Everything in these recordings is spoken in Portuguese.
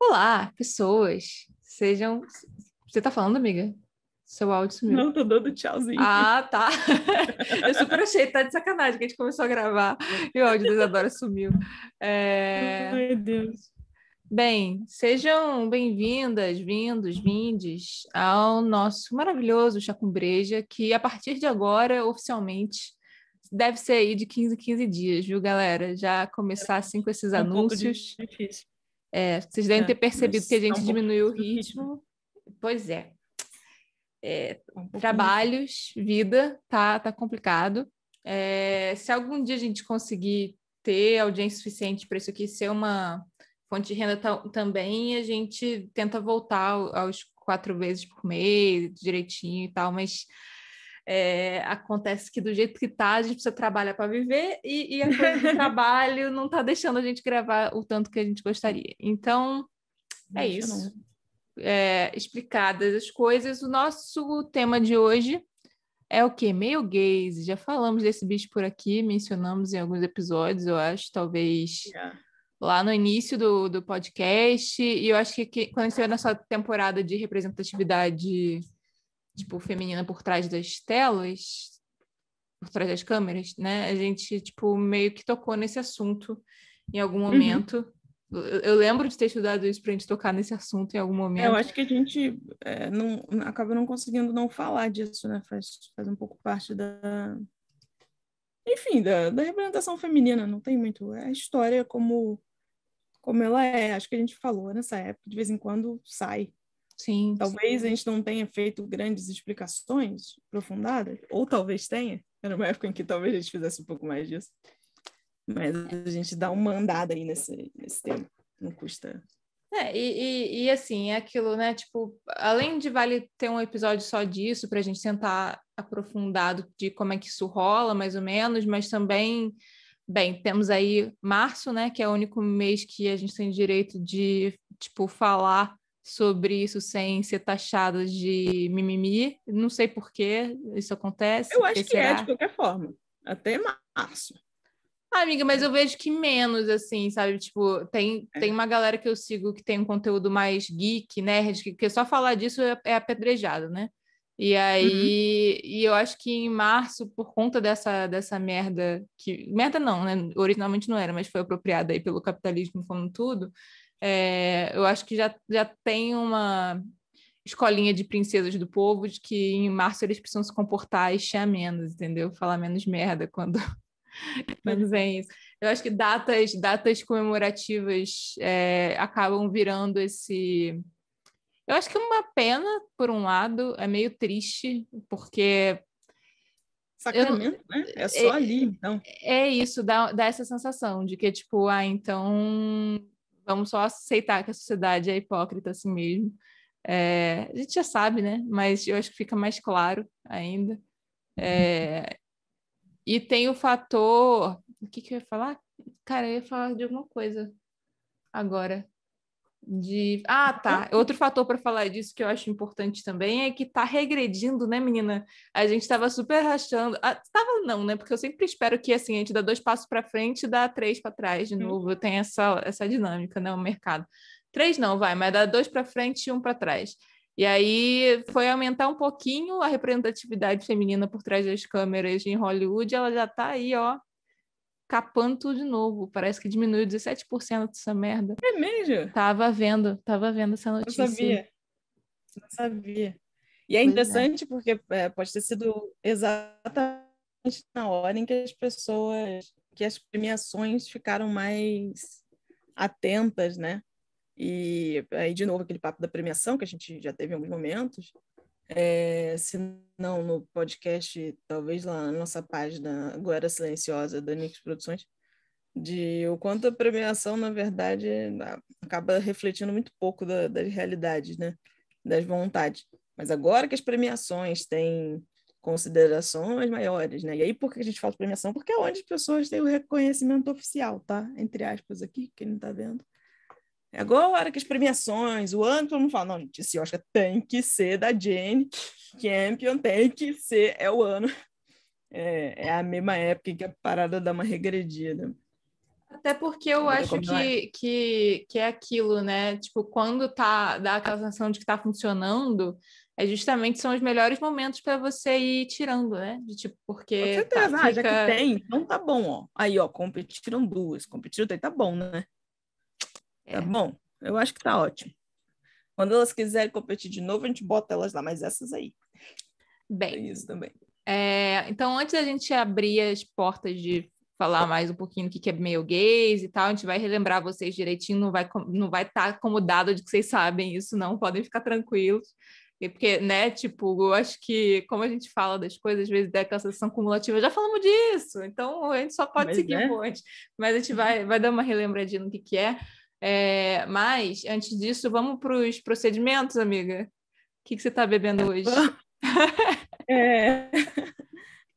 Olá, pessoas. Sejam. Você tá falando, amiga? Seu áudio sumiu. Não, tô dando tchauzinho. Ah, tá. Eu super achei, tá de sacanagem que a gente começou a gravar e o áudio da Isadora sumiu. Ai, Deus. Bem, sejam bem-vindas, vindes ao nosso maravilhoso Chá com Breja, que a partir de agora, oficialmente, deve ser aí de 15 em 15 dias, viu, galera? Já começar assim com esses É um pouco anúncios. difícil. Vocês devem ter percebido que a Mas tá gente um pouco diminuiu o difícil o ritmo. ritmo. Pois é. Tá um pouquinho difícil. Trabalhos, vida, tá complicado. Se algum dia a gente conseguir ter audiência suficiente para isso aqui ser uma fonte de renda também, a gente tenta voltar aos 4 vezes por mês, direitinho e tal, mas acontece que do jeito que tá, a gente precisa trabalhar para viver e a coisa do trabalho não tá deixando a gente gravar o tanto que a gente gostaria. Então, é Deixa isso. não. Explicadas as coisas, o nosso tema de hoje é o quê? Male gaze. Já falamos desse bicho por aqui, mencionamos em alguns episódios, eu acho, talvez Yeah. lá no início do podcast, e eu acho que quando a gente estiver nessa temporada de representatividade, tipo, feminina por trás das telas, por trás das câmeras, né? A gente, tipo, meio que tocou nesse assunto em algum Uhum. momento. Eu lembro de ter estudado isso para a gente tocar nesse assunto em algum Eu momento. acho que a gente acaba não conseguindo não falar disso, né? Faz um pouco parte enfim, da representação feminina. Não tem muito. É a história como ela é. Acho que a gente falou nessa época, de vez em quando sai. Sim. Talvez a gente não tenha feito grandes explicações aprofundadas, ou talvez tenha. Era uma época em que talvez a gente fizesse um pouco mais disso. Mas a gente dá uma andada aí nesse tema. Não custa. E assim, é aquilo, né? Tipo, além de vale ter um episódio só disso, para a gente tentar aprofundado de como é que isso rola, mais ou menos, mas também, bem, temos aí março, né? Que é o único mês que a gente tem direito de, tipo, falar sobre isso sem ser taxada de mimimi. Não sei por que isso acontece, Eu porque acho que é, de será? qualquer forma. Até março. Ah, amiga, mas eu vejo que menos, assim, sabe? Tipo, tem É. uma galera que eu sigo que tem um conteúdo mais geek, nerd, que só falar disso é apedrejado, né? E Uhum. aí, eu acho que em março, por conta dessa merda, que merda não, né? Originalmente não era, mas foi apropriada aí pelo capitalismo como tudo, eu acho que já tem uma escolinha de princesas do povo de que em março eles precisam se comportar e chiar menos, entendeu? Falar menos merda quando Pode quando crer. vem isso. Eu acho que datas comemorativas acabam virando esse. Eu acho que é uma pena, por um lado, é meio triste, porque eu não- Sacramento, né? É só é, ali, então. é isso, dá essa sensação de que, tipo, então vamos só aceitar que a sociedade é hipócrita assim mesmo. A gente já sabe, né? Mas eu acho que fica mais claro ainda. É, E tem o fator. O que eu ia falar? Cara, eu ia falar de alguma coisa agora. Ah, tá. Outro fator para falar disso que eu acho importante também é que tá regredindo, né, menina? A gente estava super rachando. Tava não, né? Porque eu sempre espero que assim, a gente dá 2 passos para frente e dá 3 para trás de novo. Eu tenho essa dinâmica, né? O mercado. 3 não, vai, mas dá 2 para frente e 1 para trás. E aí foi aumentar um pouquinho a representatividade feminina por trás das câmeras em Hollywood, ela já tá aí, ó, capando tudo de novo. Parece que diminuiu 17% dessa merda. É mesmo? Tava vendo essa Não notícia aí. sabia. Não sabia. E é Pois é. interessante porque pode ter sido exatamente na hora em que que as premiações ficaram mais atentas, né? E aí, de novo, aquele papo da premiação que a gente já teve em alguns momentos, se não no podcast, talvez lá na nossa página Glória Silenciosa da Nix Produções, de o quanto a premiação, na verdade, acaba refletindo muito pouco das realidades, né? Das vontades. Mas agora que as premiações têm considerações maiores, né? E aí, por que a gente fala de premiação? Porque é onde as pessoas têm o reconhecimento oficial, tá? Entre aspas aqui, quem não tá vendo. É agora que as premiações, o ano, todo mundo fala, não, gente, esse Oscar tem que ser da Jane Campion, tem que ser, é o ano. É a mesma época em que a parada dá uma regredida. Até porque eu Entendeu acho como não é? que é aquilo, né? Tipo, quando dá aquela sensação de que tá funcionando, justamente são os melhores momentos para você ir tirando, né? De tipo, Com porque certeza. Já que fica. tem, então tá bom, ó. Aí, ó, competiram duas, competiram três, tá bom, né? Tá É, bom. Eu acho que tá ótimo. Quando elas quiserem competir de novo, a gente bota elas lá, mas essas aí. bem. Tem isso também. Então, antes da gente abrir as portas de falar mais um pouquinho do que é male gaze e tal, a gente vai relembrar vocês direitinho, não vai estar acomodado de que vocês sabem isso, não, podem ficar tranquilos. Porque, né, tipo, eu acho que, como a gente fala das coisas, às vezes dá aquela sensação cumulativa, já falamos disso, então a gente só pode Mas, seguir o né? bonde. Mas a gente vai dar uma relembradinha no que é. Mas, antes disso, vamos para os procedimentos, amiga. O que você está bebendo hoje? É,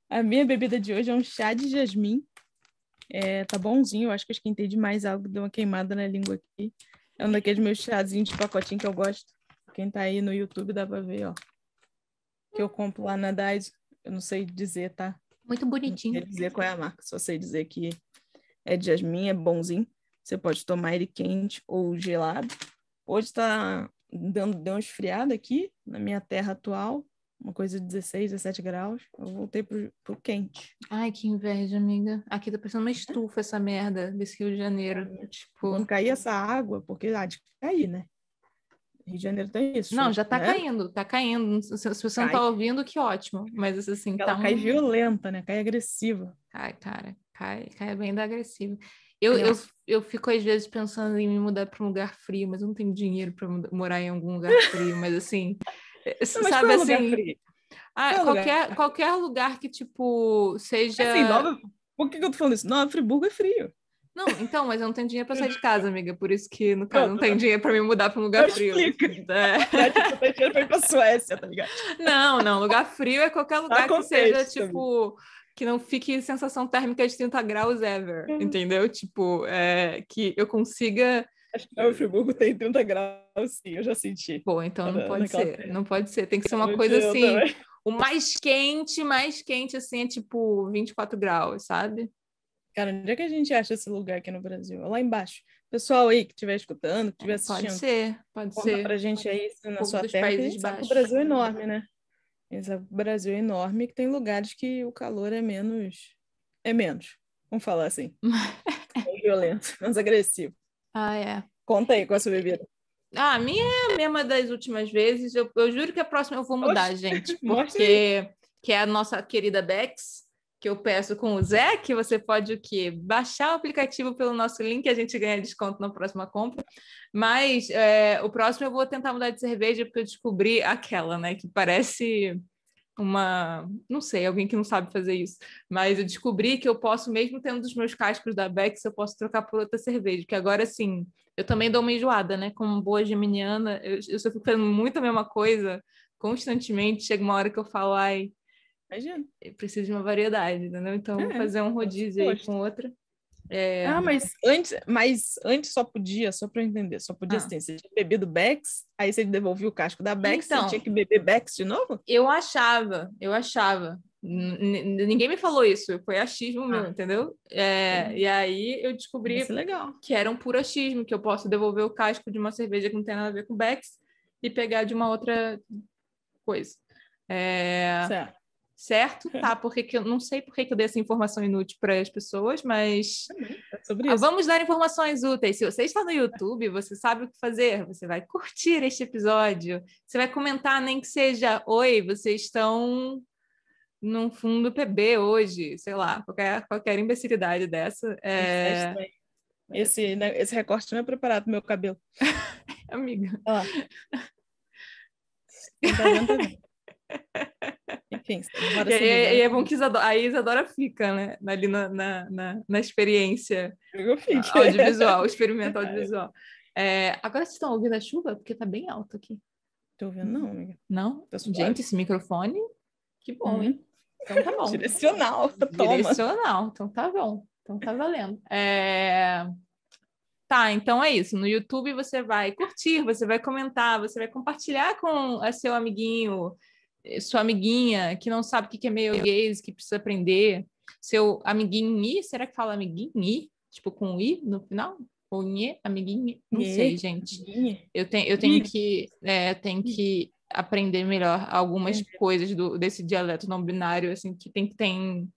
a minha bebida de hoje é um chá de jasmim. Tá bonzinho, eu acho que eu esquentei demais algo, deu uma queimada na língua aqui. É um daqueles meus chazinhos de pacotinho que eu gosto. Quem tá aí no YouTube dá pra ver, ó. Que eu compro lá na Daiso. Eu não sei dizer, tá? Muito Não sei bonitinho. dizer qual é a marca. Só sei dizer que é de jasmim, é bonzinho. Você pode tomar ele quente ou gelado. Hoje tá deu uma esfriada aqui na minha terra atual. Uma coisa de 16, 17 graus. Eu voltei pro quente. Ai, que inveja, amiga. Aqui tá parecendo uma estufa essa merda desse Rio de Janeiro. Tipo, Quando cair essa água, porque há de cair, né? Rio de Janeiro tem não, isso, já tá né? caindo, tá caindo. Se você não Cai. tá ouvindo, que ótimo. Mas assim, tá Ela cai um. violenta, né? Cai agressiva. Cai, cara, cai bem da agressiva. Eu, É. eu, eu fico às vezes pensando em me mudar para um lugar frio, mas eu não tenho dinheiro para morar em algum lugar frio. Mas assim, Não, mas qual sabe é o lugar assim, frio? Qual é o lugar? qualquer lugar que, tipo, Assim, seja. Nova. Por que eu tô falando isso? Nova Friburgo é frio. Não, então, mas eu não tenho dinheiro para sair de casa, amiga. Por isso que, no caso, eu não Pronto, tenho dinheiro para me mudar para um lugar não frio. explica. É. Né? Tipo, tá dinheiro pra ir pra Suécia, tá ligado? Não, lugar frio é qualquer Dá lugar que seja, contexto também. tipo, que não fique sensação térmica de 30 graus ever, entendeu? Tipo, que eu consiga. Acho que Nova Friburgo tem 30 graus, sim, eu já senti. Pô, então não pode Naquela ser, terra. não pode ser. Tem que ser uma No coisa dia eu assim, também. o mais quente, assim, é tipo 24 graus, sabe? Cara, onde é que a gente acha esse lugar aqui no Brasil? Lá embaixo. Pessoal aí que estiver escutando, que estiver Pode assistindo, ser, pode conta ser. pra gente aí se O na povo sua dos terra, que a Países gente sabe que o Baixos. Brasil é enorme, né? A gente sabe que o Brasil é enorme e que tem lugares que o calor é menos. É menos. Vamos falar assim. Menos violento, menos agressivo. Ah, é. Conta aí com a sua bebida. Ah, a minha é a mesma das últimas vezes. Eu juro que a próxima eu vou mudar, Oxe, gente, mostra aí. porque que é a nossa querida Bex, que eu peço com o Zé, que você pode o quê? Baixar o aplicativo pelo nosso link, a gente ganha desconto na próxima compra. Mas o próximo eu vou tentar mudar de cerveja, porque eu descobri aquela, né, que parece não sei, alguém que não sabe fazer isso, mas eu descobri que eu posso, mesmo tendo os meus cascos da Bex, eu posso trocar por outra cerveja, que agora, assim, eu também dou uma enjoada, né, como boa geminiana, eu só fico fazendo muito a mesma coisa, constantemente, chega uma hora que eu falo, ai, Imagina. eu preciso de uma variedade, entendeu? Então, eu vou É, fazer um nossa, rodízio aí gosto. com outra. Ah, mas antes só podia, só para eu entender, só podia Ah, assim, você tinha bebido Bex, aí você devolvia o casco da Bex, você tinha então, que beber Bex de novo? eu achava. Ninguém me falou isso, foi achismo meu, Ah, entendeu? entendi. E aí eu Ia descobri ser legal. que era um puro achismo, que eu posso devolver o casco de uma cerveja que não tem nada a ver com Bex e pegar de uma outra coisa. É, Certo. certo? Tá, porque que eu não sei por que que eu dei essa informação inútil para as pessoas, mas Também, é sobre isso. vamos dar informações úteis. Se você está no YouTube, você sabe o que fazer. Você vai curtir este episódio. Você vai comentar, nem que seja: Oi, vocês estão num fundo PB hoje, sei lá, qualquer imbecilidade dessa. É estranho. Esse recorte não é preparado pro meu cabelo. Amiga. Olha lá. Quem tá vendo, tá vendo. Enfim, bora seguir, E bora é bom seguir. que a Isadora fica, né? Ali na experiência Eu fico. audiovisual, experimento audiovisual. Agora vocês estão ouvindo a chuva? Porque tá bem alto aqui. Tô ouvindo, não, amiga. Não? Tá Gente, suave. esse microfone, que bom, hein? Então tá bom. Direcional, toma. Direcional, então tá bom. Então tá valendo. Tá, então é isso. No YouTube você vai curtir, você vai comentar, você vai compartilhar com seu amiguinho, sua amiguinha que não sabe o que é male gaze, que precisa aprender. Seu amiguinho, será que fala amiguinho? Tipo, com I no final? Ou Nhê, amiguinho? Não sei, Nhê, gente. amiguinha. Tenho que aprender melhor algumas coisas desse dialeto não binário, assim, que tem,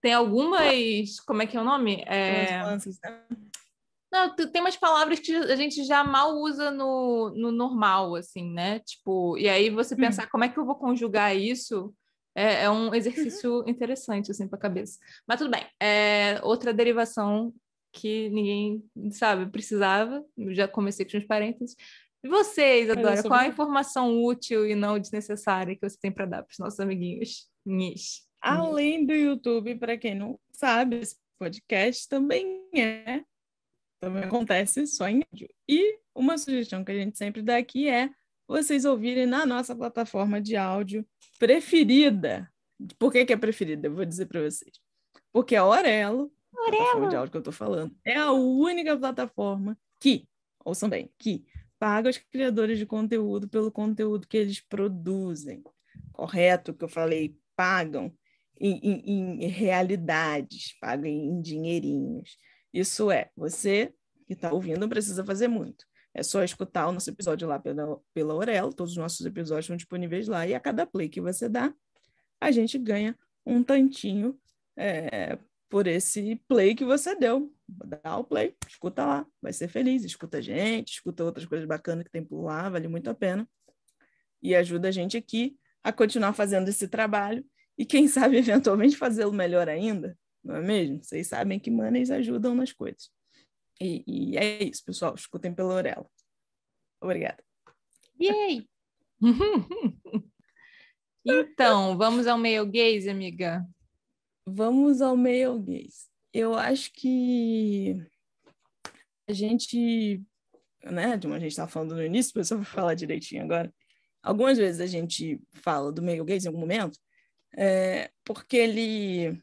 tem algumas, como é que é o nome? Tem umas nuances, né? Não, tem umas palavras que a gente já mal usa no normal, assim, né? Tipo, e aí você pensar como é que eu vou conjugar isso é um exercício interessante, assim, para a cabeça. Mas tudo bem. Outra derivação que ninguém, sabe, precisava. Eu já comecei com os parênteses. E você, Mas é Isadora, qual sobre a informação útil e não desnecessária que você tem para dar para os nossos amiguinhos? Nhis. além do YouTube, para quem não sabe, esse podcast também acontece só em áudio. E uma sugestão que a gente sempre dá aqui é vocês ouvirem na nossa plataforma de áudio preferida. Por que que é preferida? Eu vou dizer para vocês. Porque a Aurelo, a plataforma de áudio que eu estou falando, é a única plataforma que, ouçam bem, que paga os criadores de conteúdo pelo conteúdo que eles produzem. Correto que eu falei? Pagam em realidades, pagam em dinheirinhos. Isso é, você que está ouvindo não precisa fazer muito. É só escutar o nosso episódio lá pela Aurelo, todos os nossos episódios estão disponíveis lá, e a cada play que você dá, a gente ganha um tantinho por esse play que você deu. Dá o play, escuta lá, vai ser feliz, escuta a gente, escuta outras coisas bacanas que tem por lá, vale muito a pena. E ajuda a gente aqui a continuar fazendo esse trabalho e quem sabe eventualmente fazê-lo melhor ainda, não é mesmo? Vocês sabem que manes ajudam nas coisas. E é isso, pessoal. Escutem pela Aurelo. Obrigada. Yay! Então, vamos ao male gaze, amiga. Vamos ao male gaze. Eu acho que a gente, né, como a gente estava falando no início, depois eu vou falar direitinho agora. Algumas vezes a gente fala do male gaze em algum momento, porque ele,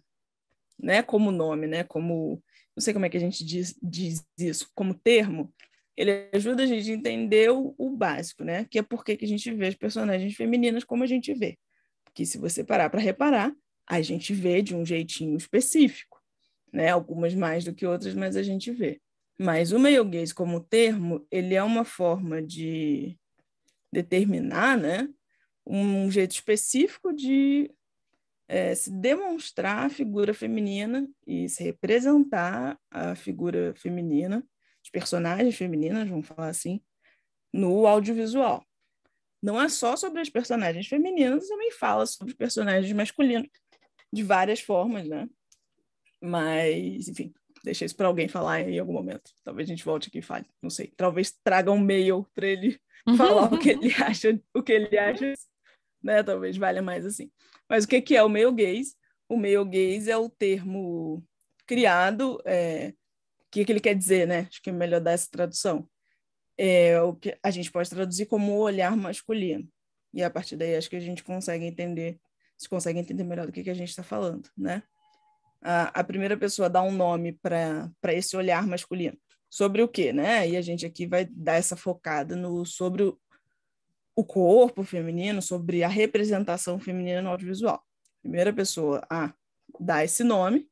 né, como nome, né, como, não sei como é que a gente diz isso, como termo, ele ajuda a gente a entender o básico, né, que é por que a gente vê as personagens femininas como a gente vê. Porque se você parar para reparar, a gente vê de um jeitinho específico, né, algumas mais do que outras, mas a gente vê. Mas o male gaze como termo, ele é uma forma de determinar, né, um jeito específico de se demonstrar a figura feminina e se representar a figura feminina, os personagens femininas, vamos falar assim, no audiovisual. Não é só sobre as personagens femininas, também fala sobre os personagens masculinos, de várias formas, né? Mas, enfim, deixa isso para alguém falar em algum momento. Talvez a gente volte aqui e fale, não sei. Talvez traga um mail para ele falar o que ele acha, né? Talvez valha mais assim. Mas o que é o male gaze? O male gaze é o termo criado, que ele quer dizer, né? Acho que é melhor dar essa tradução. O que a gente pode traduzir como o olhar masculino. E a partir daí acho que a gente consegue entender melhor do que a gente está falando, né? A primeira pessoa dá um nome para esse olhar masculino. Sobre o quê, né? E a gente aqui vai dar essa focada sobre o corpo feminino, sobre a representação feminina no audiovisual. Primeira pessoa a dar esse nome.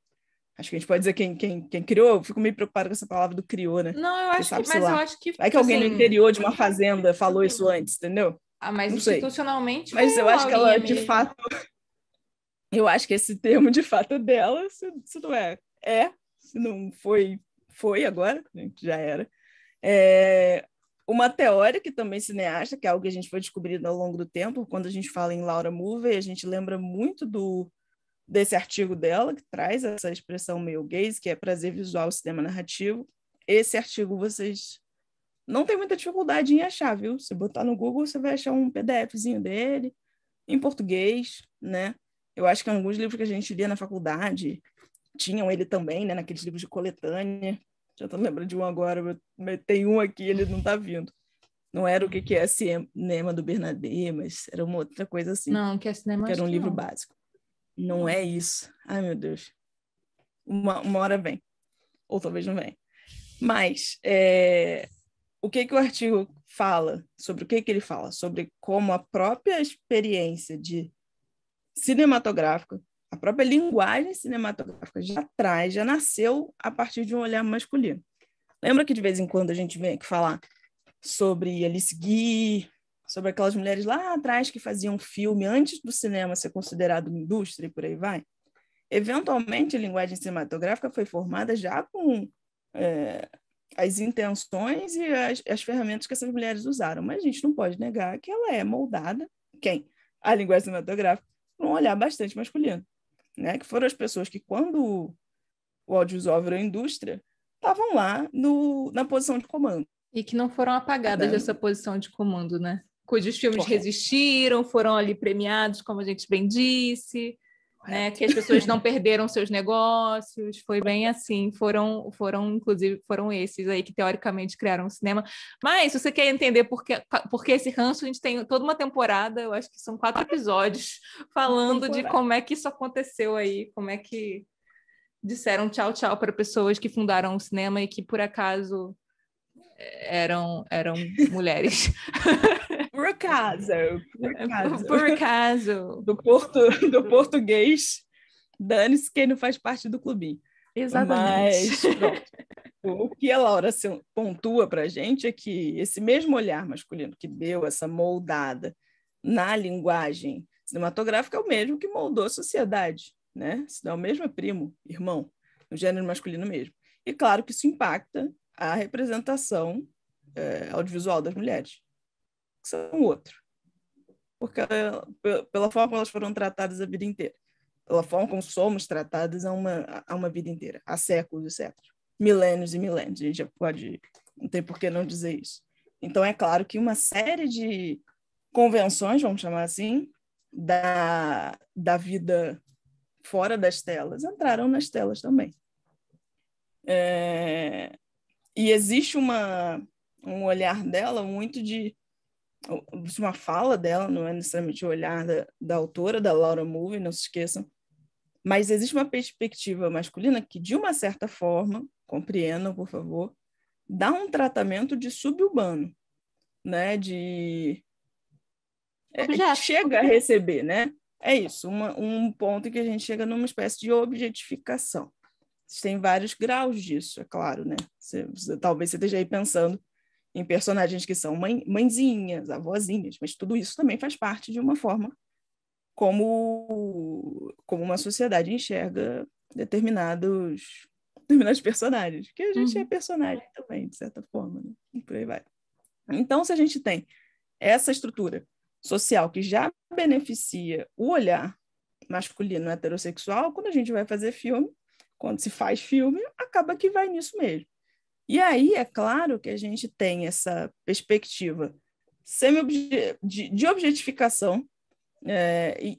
Acho que a gente pode dizer quem criou. Eu fico meio preocupada com essa palavra do criou, né? Não, Porque sabe-se mas eu lá. acho que, Vai que tipo alguém no assim, interior de uma fazenda falou isso antes, entendeu? mas Não sei. institucionalmente Mas foi eu a acho que Laurinha ela, de mesmo. fato, eu acho que esse termo, de fato, é dela. Se não é, se não foi agora, já era. Uma teórica que também cineasta, que é algo que a gente foi descobrindo ao longo do tempo. Quando a gente fala em Laura Mulvey, a gente lembra muito desse artigo dela, que traz essa expressão male gaze, que é prazer visual, cinema narrativo. Esse artigo vocês não tem muita dificuldade em achar, viu? Se botar no Google, você vai achar um PDFzinho dele, em português, né? Eu acho que alguns livros que a gente lia na faculdade tinham ele também, né? Naqueles livros de coletânea. Já estou lembrando de um agora, mas tem um aqui, ele não está vindo. Não era o que é Cinema do Bernadette, mas era uma outra coisa assim. Não, que é cinema, que era acho um que livro não. básico. Não é isso. Ai, meu Deus. Uma hora vem. Ou talvez não venha. Mas o que o artigo fala? Sobre o que ele fala? Sobre como a própria experiência cinematográfica a própria linguagem cinematográfica já nasceu a partir de um olhar masculino. Lembra que de vez em quando a gente vem aqui falar sobre Alice Guy, sobre aquelas mulheres lá atrás que faziam filme antes do cinema ser considerado uma indústria e por aí vai? Eventualmente, a linguagem cinematográfica foi formada já com as intenções e as ferramentas que essas mulheres usaram, mas a gente não pode negar que ela é moldada, a linguagem cinematográfica, por um olhar bastante masculino, né? Que foram as pessoas que, quando o audiovisual virou indústria, estavam lá na posição de comando. E que não foram apagadas dessa posição de comando, né? Cujos filmes resistiram, foram ali premiados, como a gente bem disse, né? Que as pessoas não perderam seus negócios, foi bem assim, inclusive, foram esses aí que teoricamente criaram o cinema. Mas, se você quer entender por que esse ranço, a gente tem toda uma temporada, eu acho que são 4 episódios, falando de como é que isso aconteceu aí, como é que disseram tchau, tchau para pessoas que fundaram o cinema e que, por acaso, eram mulheres. Por acaso. Por acaso. Do português, dane-se quem não faz parte do clubinho. Exatamente. Mas, pronto. O que a Laura pontua para a gente é que esse mesmo olhar masculino que deu essa moldada na linguagem cinematográfica é o mesmo que moldou a sociedade, né? Se é o mesmo, é primo, irmão, no gênero masculino mesmo. E claro que isso impacta a representação audiovisual das mulheres, que são outro. Porque pela forma como elas foram tratadas a vida inteira, pela forma como somos tratadas há uma vida inteira, há séculos e séculos, milênios e milênios, a gente já pode, não tem por que não dizer isso. Então é claro que uma série de convenções, vamos chamar assim, da vida fora das telas, entraram nas telas também. E existe um olhar dela muito de uma fala dela, não é necessariamente o olhar da autora, da Laura Mulvey, não se esqueçam, mas existe uma perspectiva masculina que, de uma certa forma, compreendam, por favor, dá um tratamento de subhumano, né? Chega a receber, né? É isso, um ponto em que a gente chega numa espécie de objetificação. Tem vários graus disso, é claro, né? Talvez você esteja aí pensando em personagens que são mãezinhas, avózinhas, mas tudo isso também faz parte de uma forma como uma sociedade enxerga determinados personagens, que a gente é personagem também, de certa forma, né? E por aí vai. Então, se a gente tem essa estrutura social que já beneficia o olhar masculino heterossexual, quando a gente vai fazer filme, quando se faz filme, acaba que vai nisso mesmo. E aí, é claro que a gente tem essa perspectiva de objetificação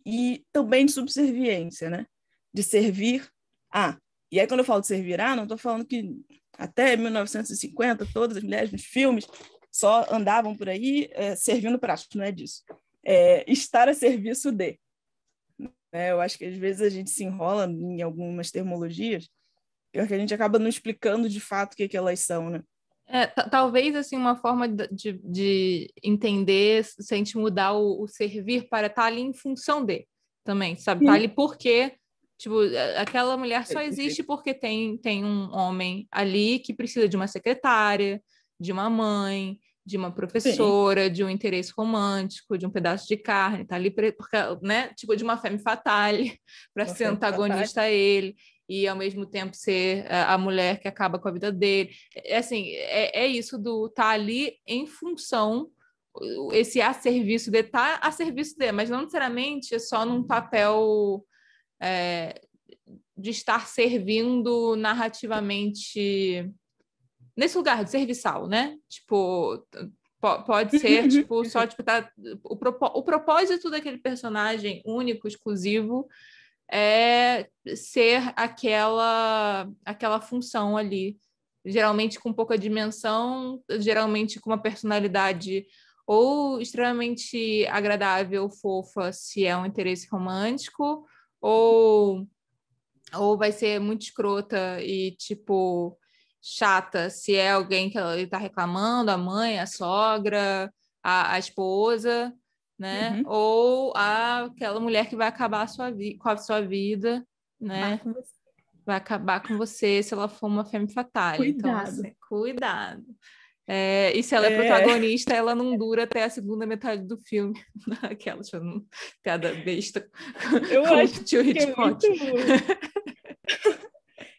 e também de subserviência, né? De servir a. E aí, quando eu falo de servir a, não estou falando que até 1950 todas as mulheres nos filmes só andavam por aí servindo pratos, não é disso. Estar a serviço de. Eu acho que às vezes a gente se enrola em algumas termologias que a gente acaba não explicando de fato o que elas são, né? Talvez assim uma forma de entender se a gente mudar o servir para estar ali em função de também, sabe? Tá ali porque tipo, aquela mulher só existe porque tem um homem ali que precisa de uma secretária, de uma mãe, de uma professora, Sim. de um interesse romântico, de um pedaço de carne, tá ali porque, né? Tipo, de uma femme fatale para ser antagonista a ele. E ao mesmo tempo ser a mulher que acaba com a vida dele. Assim, é isso do tá ali em função, esse a serviço de, tá a serviço de, mas não necessariamente é só num papel de estar servindo narrativamente nesse lugar de serviçal, né? Tipo, pode ser, tipo, só, tipo, tá, o propósito daquele personagem único, exclusivo, é ser aquela função ali, geralmente com pouca dimensão, geralmente com uma personalidade ou extremamente agradável, fofa, se é um interesse romântico, ou vai ser muito escrota e, tipo, chata, se é alguém que ele tá reclamando, a mãe, a sogra, a esposa. né? Ou aquela mulher que vai acabar com a sua vida, né? Vai acabar com você se ela for uma femme fatale. Então, Cuidado. assim, cuidado. E se ela é É. protagonista, ela não dura até a segunda metade do filme. Aquela piada besta Eu com o acho tio que é Hitchcock.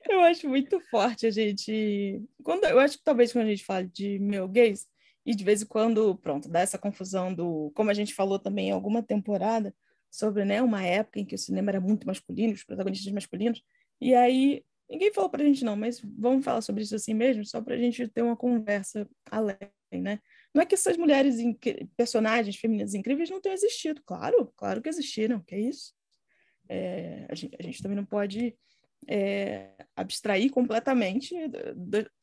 Eu acho muito forte a gente. Eu acho que talvez quando a gente fala de male gaze, e de vez em quando, pronto, dá essa confusão do. Como a gente falou também em alguma temporada, sobre, né, uma época em que o cinema era muito masculino, os protagonistas masculinos, e aí ninguém falou pra gente, não, mas vamos falar sobre isso assim mesmo, só pra gente ter uma conversa além, né? Não é que essas mulheres, personagens femininas incríveis não tenham existido, claro que existiram, que é isso. A gente também não pode abstrair completamente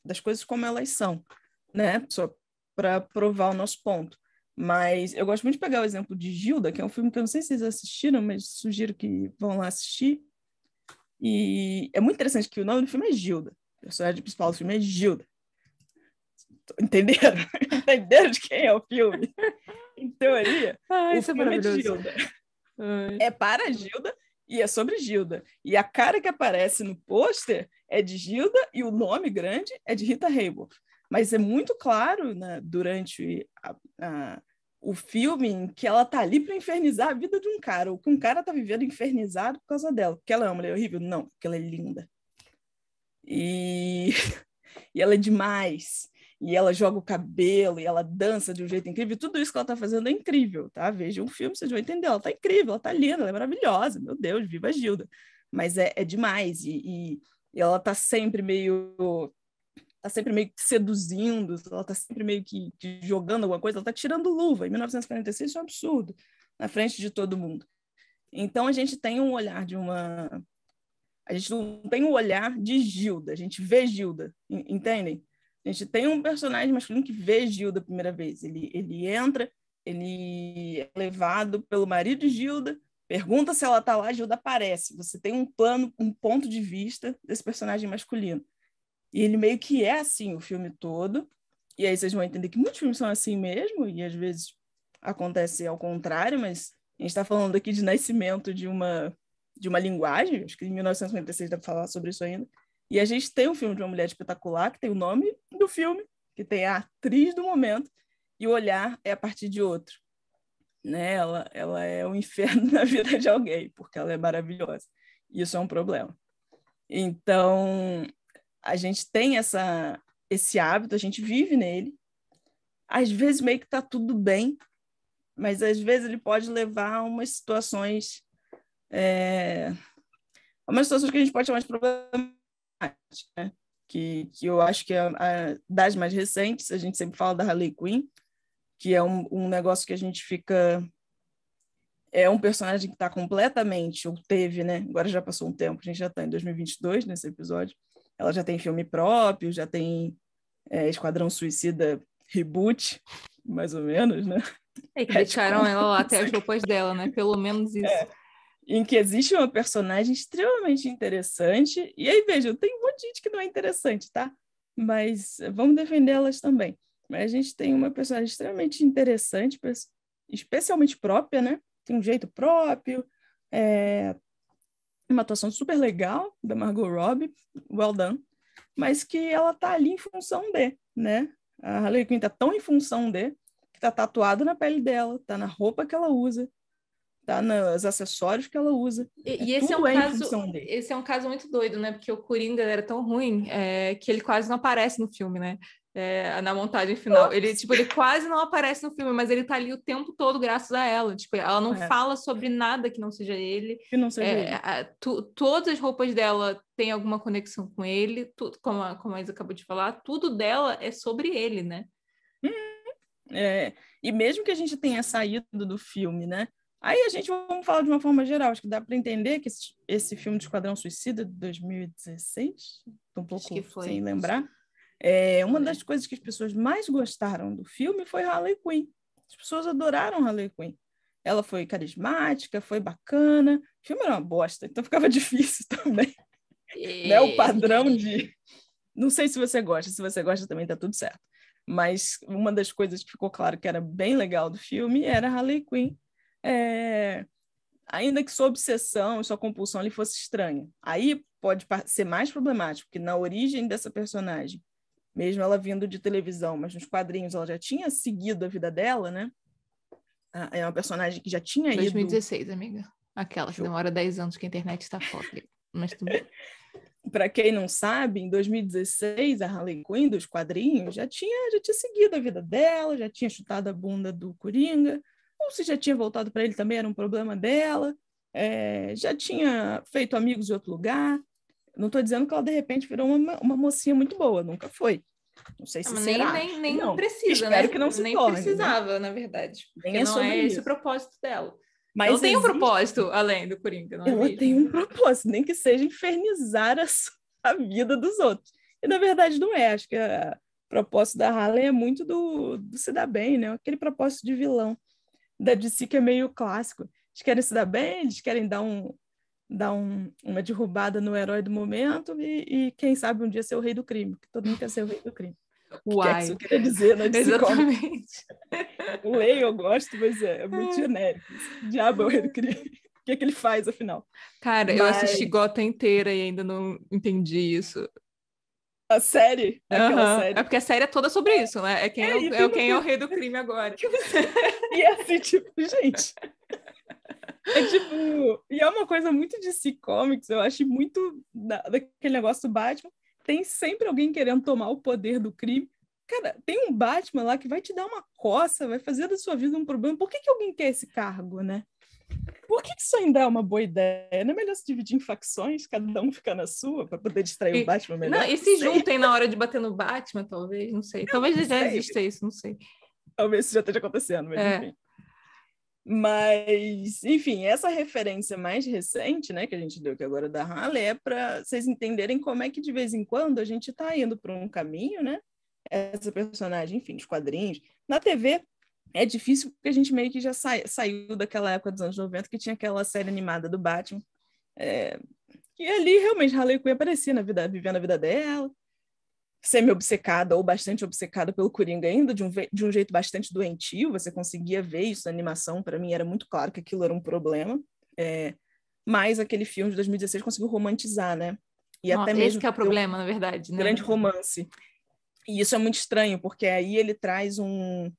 das coisas como elas são, né? Só para provar o nosso ponto. Mas eu gosto muito de pegar o exemplo de Gilda, que é um filme que eu não sei se vocês assistiram, mas sugiro que vão lá assistir. E é muito interessante que o nome do filme é Gilda. O personagem principal do filme é Gilda. Entenderam? Entenderam de quem é o filme? Em teoria, o Isso é filme é de maravilhoso. Gilda. É para a Gilda e é sobre Gilda. E a cara que aparece no pôster é de Gilda e o nome grande é de Rita Hayworth. Mas é muito claro, né, durante o filme que ela tá ali para infernizar a vida de um cara, ou que um cara tá vivendo infernizado por causa dela. Porque ela é uma mulher horrível? Não, porque ela é linda. E ela é demais. E ela joga o cabelo, e ela dança de um jeito incrível. Tudo isso que ela tá fazendo é incrível, tá? Veja um filme, vocês vão entender. Ela tá incrível, ela tá linda, ela é maravilhosa. Meu Deus, viva a Gilda. Mas é demais. E ela tá sempre meio seduzindo, ela tá sempre meio que jogando alguma coisa, ela tá tirando luva. Em 1946 isso é um absurdo, na frente de todo mundo. Então a gente tem um olhar a gente não tem um olhar de Gilda, a gente vê Gilda, entendem? A gente tem um personagem masculino que vê Gilda a primeira vez. Ele entra, ele é levado pelo marido de Gilda, pergunta se ela tá lá, Gilda aparece. Você tem um plano, um ponto de vista desse personagem masculino. E ele meio que é assim o filme todo. E aí vocês vão entender que muitos filmes são assim mesmo, e às vezes acontece ao contrário, mas a gente está falando aqui de nascimento de uma linguagem, acho que em 1956 dá para falar sobre isso ainda. E a gente tem um filme de uma mulher espetacular, que tem o nome do filme, que tem a atriz do momento, e o olhar é a partir de outro. Né? Ela é um inferno na vida de alguém, porque ela é maravilhosa. E isso é um problema. Então, a gente tem esse hábito, a gente vive nele. Às vezes meio que está tudo bem, mas às vezes ele pode levar a umas situações que a gente pode chamar de problemáticas, né? Que eu acho que das mais recentes, a gente sempre fala da Harley Quinn, que é um negócio que a gente fica... É um personagem que está completamente, ou teve, né? Agora já passou um tempo, a gente já está em 2022 nesse episódio. Ela já tem filme próprio, já tem Esquadrão Suicida reboot, mais ou menos, né? Que deixaram ela lá até as roupas dela, né? Pelo menos isso. Em que existe uma personagem extremamente interessante, e aí, veja, tem um monte de gente que não é interessante, tá? Mas vamos defender elas também. Mas a gente tem uma personagem extremamente interessante, especialmente própria, né? Tem um jeito próprio, uma atuação super legal da Margot Robbie, well done, mas que ela tá ali em função né? A Harley Quinn tá tão em função que tá tatuado na pele dela, tá na roupa que ela usa, tá nos acessórios que ela usa. E esse esse é um caso muito doido, né? Porque o Coringa era tão ruim que ele quase não aparece no filme, né? Na montagem final. Ele quase não aparece no filme, mas ele tá ali o tempo todo graças a ela. Tipo, ela não fala sobre nada que não seja ele. Que não seja ele. Todas as roupas dela têm alguma conexão com ele, como a Isa acabou de falar, tudo dela é sobre ele, né? E mesmo que a gente tenha saído do filme, né? Aí a gente vamos falar de uma forma geral. Acho que dá para entender que esse filme de Esquadrão Suicida de 2016, tô um pouco sem lembrar, uma das coisas que as pessoas mais gostaram do filme foi Harley Quinn. As pessoas adoraram Harley Quinn. Ela foi carismática, foi bacana. O filme era uma bosta, então ficava difícil também. Né? O padrão de... Não sei se você gosta também tá tudo certo. Mas uma das coisas que ficou claro que era bem legal do filme era a Harley Quinn, Ainda que sua obsessão e sua compulsão ali fosse estranha. Aí pode ser mais problemático, porque na origem dessa personagem, mesmo ela vindo de televisão, mas nos quadrinhos ela já tinha seguido a vida dela, né? É uma personagem que já tinha 2016, amiga. Aquela que demora 10 anos que a internet está foda. Mas tudo bem. Para quem não sabe, em 2016, a Harley Quinn dos quadrinhos já tinha seguido a vida dela, já tinha chutado a bunda do Coringa, ou se já tinha voltado para ele também era um problema dela, já tinha feito amigos em outro lugar. Não estou dizendo que ela, de repente, virou uma mocinha muito boa, nunca foi. Não sei se será. Nem não precisa, espero né? que não se nem torne, precisava, né? na verdade. Porque Nem não é esse isso. o propósito dela. Mas ela tem um propósito além do Coringa, não é ela mesmo? tem um propósito, nem que seja infernizar a vida dos outros. E, na verdade, não é. Acho que o propósito da Harley é muito do se dar bem, né? Aquele propósito de vilão da DC que é meio clássico. Eles querem se dar bem, eles querem dar uma derrubada no herói do momento e, quem sabe, um dia ser o rei do crime, porque todo mundo quer ser o rei do crime. O que é que isso queria dizer na DC Exatamente. O Lei eu gosto, mas é muito genérico. O diabo é o rei do crime. O que é que ele faz, afinal? Cara, eu assisti Gotham inteira e ainda não entendi isso. A série? Aquela série. É porque a série é toda sobre isso, né? Quem é o rei do crime agora. E é assim, tipo, gente... E é uma coisa muito de DC Comics, eu acho muito daquele negócio do Batman. Tem sempre alguém querendo tomar o poder do crime. Cara, tem um Batman lá que vai te dar uma coça, vai fazer da sua vida um problema. Por que alguém quer esse cargo, né? Por que isso ainda é uma boa ideia? Não é melhor se dividir em facções, cada um ficar na sua, para poder distrair o Batman melhor? Não, e se juntem na hora de bater no Batman, talvez, não sei. Talvez já exista isso, não sei. Talvez isso já esteja acontecendo, mas enfim. Mas, enfim, essa referência mais recente, né, que a gente deu aqui agora da Harley, é para vocês entenderem como é que de vez em quando a gente está indo para um caminho, né? Essa personagem, enfim, dos quadrinhos. Na TV é difícil porque a gente meio que já saiu daquela época dos anos 90 que tinha aquela série animada do Batman. E ali realmente Harley Quinn aparecia vivendo a vida dela, semi-obcecada ou bastante obcecada pelo Coringa ainda, de um jeito bastante doentio, você conseguia ver isso na animação, para mim era muito claro que aquilo era um problema, mas aquele filme de 2016 conseguiu romantizar, né? E até mesmo esse que é o problema, na verdade, né? Grande romance. E isso é muito estranho, porque aí ele traz uma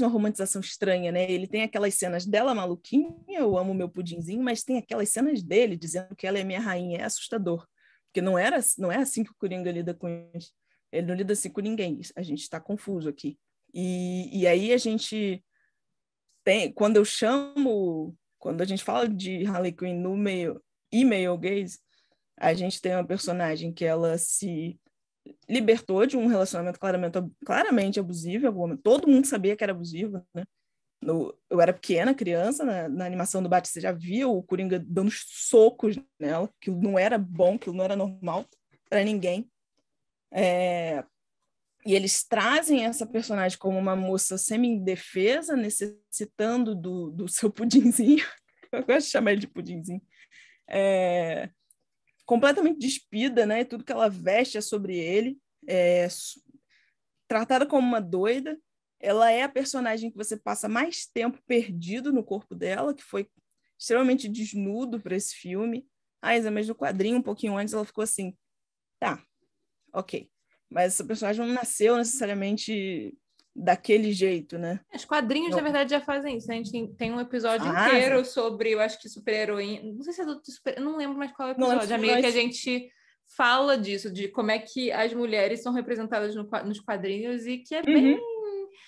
romantização estranha, né? Ele tem aquelas cenas dela maluquinha, eu amo meu pudinzinho, mas tem aquelas cenas dele dizendo que ela é minha rainha, é assustador. Porque não é assim que o Coringa lida com isso. Ele não lida assim com ninguém. A gente está confuso aqui. E aí a gente tem... Quando a gente fala de Harley Quinn no meio e male gaze, a gente tem uma personagem que ela se libertou de um relacionamento claramente abusivo. Todo mundo sabia que era abusivo, né? Eu era pequena, criança, na animação do Batman, você já via o Coringa dando socos nela, que não era bom, que não era normal para ninguém. E eles trazem essa personagem como uma moça semi-indefesa, necessitando do seu pudinzinho. Eu gosto de chamar ele de pudinzinho. Completamente despida, né? Tudo que ela veste é sobre ele. Tratada como uma doida. Ela é a personagem que você passa mais tempo perdido no corpo dela, que foi extremamente desnudo para esse filme. Mas no quadrinho, um pouquinho antes, ela ficou assim, tá, ok. Mas essa personagem não nasceu necessariamente daquele jeito, né? Os quadrinhos, na verdade, já fazem isso. A gente tem um episódio inteiro sobre, eu acho que super-heroína. Não sei se é do super... Eu não lembro mais qual é o episódio, amiga, que a gente fala disso, de como é que as mulheres são representadas nos quadrinhos e que é bem...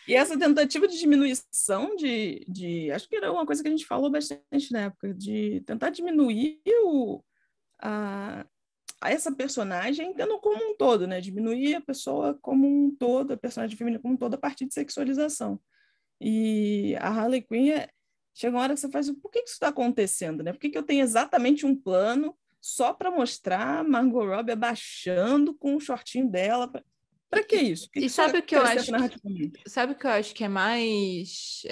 E essa tentativa de diminuição acho que era uma coisa que a gente falou bastante na época, de tentar diminuir a essa personagem tendo como um todo, né? Diminuir a pessoa como um todo, a personagem feminina como um todo, a partir de sexualização. E a Harley Quinn, chega uma hora que você faz, por que isso está acontecendo, né? Por que eu tenho exatamente um plano só para mostrar Margot Robbie abaixando com o shortinho dela? Para que isso? E sabe o que eu acho? Sabe o que eu acho que é mais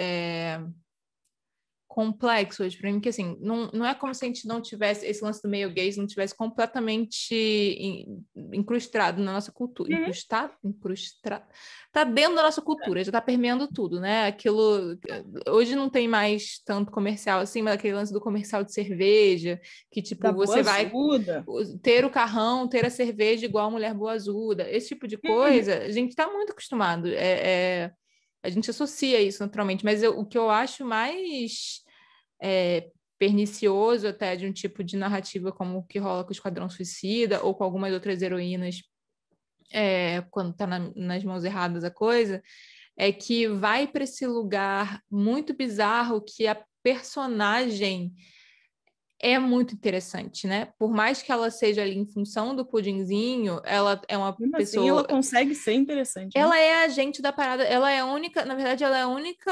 complexo hoje pra mim, que assim, não é como se a gente não tivesse, esse lance do male gaze não tivesse completamente incrustado na nossa cultura. Tá dentro da nossa cultura, já tá permeando tudo, né? Aquilo. Hoje não tem mais tanto comercial assim, mas aquele lance do comercial de cerveja, que tipo, Da você vai boazuda. ter o carrão, ter a cerveja igual a mulher boazuda, esse tipo de coisa, a gente tá muito acostumado. A gente associa isso naturalmente, mas o que eu acho mais pernicioso até de um tipo de narrativa como o que rola com o Esquadrão Suicida ou com algumas outras heroínas quando tá nas mãos erradas a coisa, é que vai para esse lugar muito bizarro que a personagem é muito interessante, né? Por mais que ela seja ali em função do pudinzinho, ela é uma Mesmo assim, pessoa. ela consegue ser interessante, né? Ela é a agente da parada, ela é a única, na verdade, ela é a única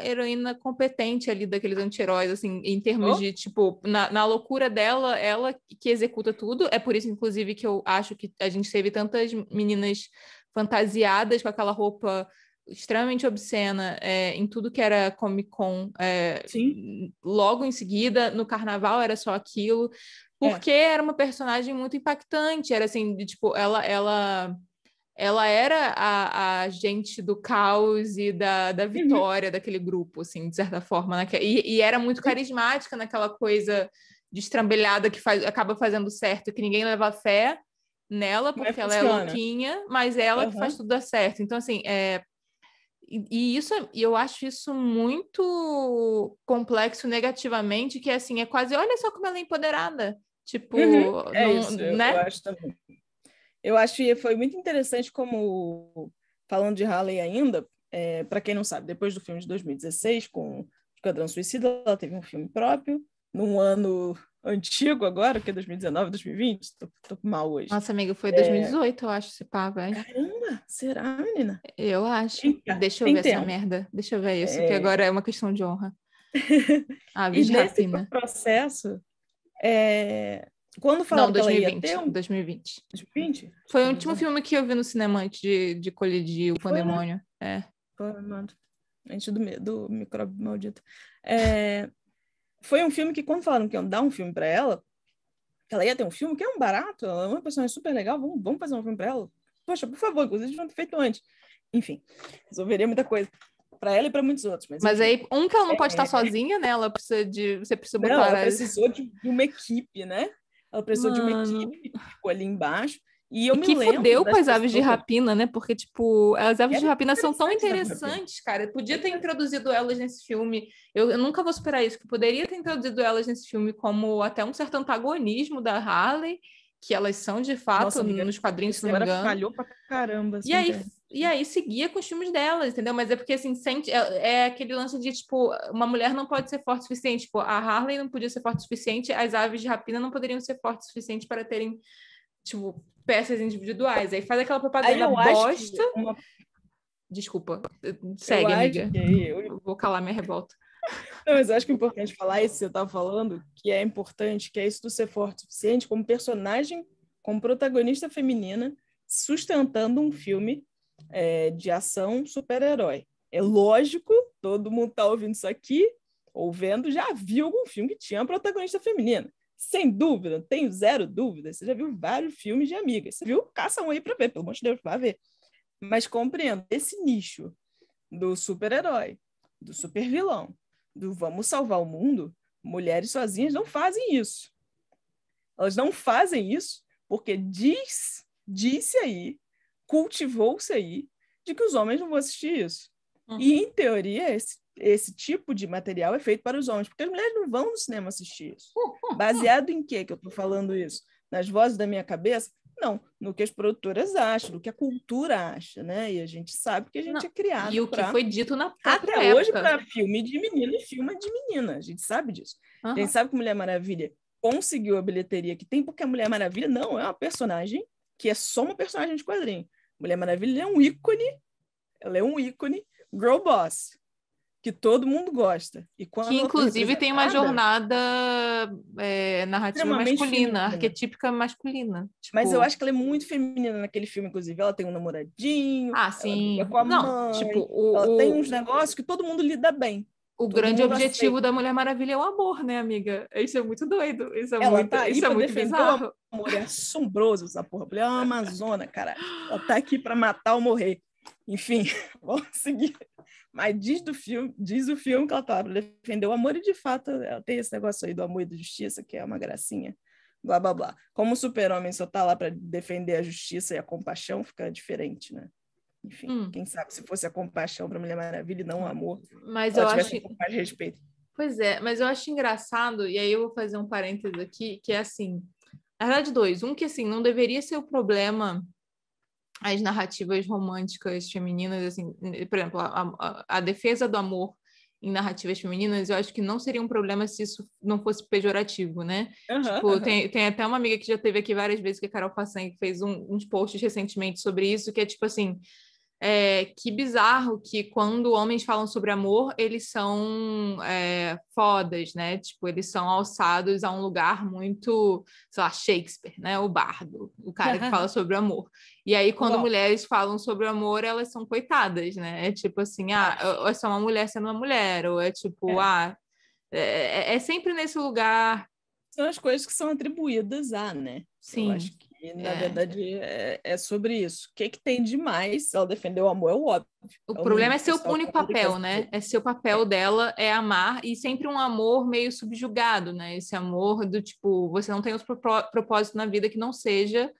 heroína competente ali daqueles anti-heróis, assim, em termos de, tipo, na loucura dela, ela que executa tudo. É por isso, inclusive, que eu acho que a gente teve tantas meninas fantasiadas com aquela roupa extremamente obscena em tudo que era Comic Con. Sim. Logo em seguida, no Carnaval era só aquilo, porque era uma personagem muito impactante, era assim, de, tipo, ela era a agente do caos e da vitória daquele grupo, assim, de certa forma, né? E era muito carismática naquela coisa destrambelhada que acaba fazendo certo, que ninguém leva fé nela, porque ela é louquinha, mas é ela que faz tudo dar certo. Então, assim, e eu acho isso muito complexo negativamente, que assim, é quase, olha só como ela é empoderada. Tipo, Isso, eu acho também. Eu acho que foi muito interessante como, falando de Harley ainda, para quem não sabe, depois do filme de 2016, com Esquadrão Suicida, ela teve um filme próprio, num ano antigo agora, que é 2019, 2020, tô mal hoje. Nossa, amiga, foi 2018, eu acho, esse pá, velho. Caramba, será, menina? Eu acho. Eita, Deixa eu ver essa merda. Deixa eu ver isso, que agora é uma questão de honra. E Aves de nesse rapina. processo, quando falaram Não, que ela ia 2020. ter 2020. 2020? Foi o último filme que eu vi no cinema antes de colidir com o demônio. Foi, mano. Antes do micróbio maldito. Foi um filme que, quando falaram que iam dar um filme para ela, que ela ia ter um filme, que é um barato, ela é uma personagem super legal, vamos fazer um filme para ela? Poxa, por favor, inclusive deviam ter feito antes. Enfim, resolveria muita coisa para ela e para muitos outros. Mas aí, que ela não pode estar sozinha, né? Você precisa botar... Não, ela precisou de uma equipe, né? Ela precisou de uma Mano. equipe que ficou ali embaixo. E eu me que lembro fudeu com as pessoas... aves de rapina, né? Porque, tipo, as aves de rapina são tão interessante interessantes, cara. Podia ter introduzido elas nesse filme. Eu nunca vou superar isso, que poderia ter introduzido elas nesse filme como até um certo antagonismo da Harley, que elas são, de fato, Nossa, amiga, nos quadrinhos, se não me engano. falhou pra caramba. E aí seguia com os filmes delas, entendeu? Mas é porque, assim, é aquele lance de, tipo, uma mulher não pode ser forte o suficiente. Tipo, a Harley não podia ser forte o suficiente, as aves de rapina não poderiam ser fortes o suficiente para terem, tipo, peças individuais. Aí faz aquela propaganda bosta. Desculpa. Segue, amiga. Eu vou calar minha revolta. Não, mas eu acho que é importante falar isso que você estava falando, que é importante, que é isso do ser forte o suficiente como personagem, como protagonista feminina, sustentando um filme de ação super-herói. É lógico, todo mundo está ouvindo isso aqui, ou vendo, já viu algum filme que tinha uma protagonista feminina. Sem dúvida, não tenho zero dúvida. Você já viu vários filmes de amigas. Você viu? Caça um aí para ver, pelo amor de Deus, vai ver. Mas compreendo, esse nicho do super-herói, do super-vilão, do vamos salvar o mundo, mulheres sozinhas não fazem isso. Elas não fazem isso porque disse aí, cultivou-se aí, de que os homens não vão assistir isso. E, em teoria, esse tipo de material é feito para os homens, porque as mulheres não vão no cinema assistir isso. Baseado em quê que eu estou falando isso? Nas vozes da minha cabeça? Não, no que as produtoras acham, no que a cultura acha, né? E a gente sabe que a gente é criado. E o que foi dito na própria até época. hoje, para filme de menino e filme de menina. A gente sabe disso. A gente sabe que Mulher Maravilha conseguiu a bilheteria que tem, porque a Mulher Maravilha não é uma personagem que é só uma personagem de quadrinho. Mulher Maravilha é um ícone, ela é um ícone girl boss, que todo mundo gosta. E quando que, inclusive, tem uma jornada narrativa masculina, feminina. Arquetípica masculina. Tipo... Mas eu acho que ela é muito feminina naquele filme, inclusive. Ela tem um namoradinho, sim. Ela briga com a mãe, ela tem uns negócios que todo mundo lida bem. O Todo grande mundo objetivo aceita. da Mulher Maravilha é o amor, né, amiga? Isso é muito doido. Ela tá aí Isso é para muito defender o bizarro. amor. É assombroso essa porra. A mulher é uma amazona, caralho. Ela tá aqui para matar ou morrer. Enfim, vamos seguir. Mas diz o filme que ela tá para defender o amor, e de fato ela tem esse negócio aí do amor e da justiça, que é uma gracinha. Blá, blá, blá. Como o super-homem só tá lá para defender a justiça e a compaixão, fica diferente, né? Enfim, quem sabe se fosse a compaixão para Mulher Maravilha e não o amor, Mas ela eu tivesse acho. um pouco mais de respeito. Pois é, mas eu acho engraçado, e aí eu vou fazer um parênteses aqui, que é assim, na verdade, dois. Um que assim, não deveria ser o problema as narrativas românticas femininas, assim, por exemplo, a defesa do amor em narrativas femininas, eu acho que não seria um problema se isso não fosse pejorativo, né? Tipo, tem até uma amiga que já teve aqui várias vezes, que é a Carol Fassan, que fez uns posts recentemente sobre isso, que é tipo assim, que bizarro que quando homens falam sobre amor, eles são fodas, né? Tipo, eles são alçados a um lugar muito, sei lá, Shakespeare, né? O bardo, o cara que fala sobre o amor. E aí, quando Uau. mulheres falam sobre o amor, elas são coitadas, né? É tipo assim, é só uma mulher sendo uma mulher, ou é tipo, é sempre nesse lugar. São as coisas que são atribuídas a, né? Eu Sim. acho que, na verdade, é sobre isso. O que tem de mais? Se ela defendeu o amor, é o óbvio. O É o problema mínimo é que o seu pessoal único poderia papel, né? fazer. É seu papel dela é amar e sempre um amor meio subjugado, né? Esse amor do tipo, você não tem outro propósito na vida que não seja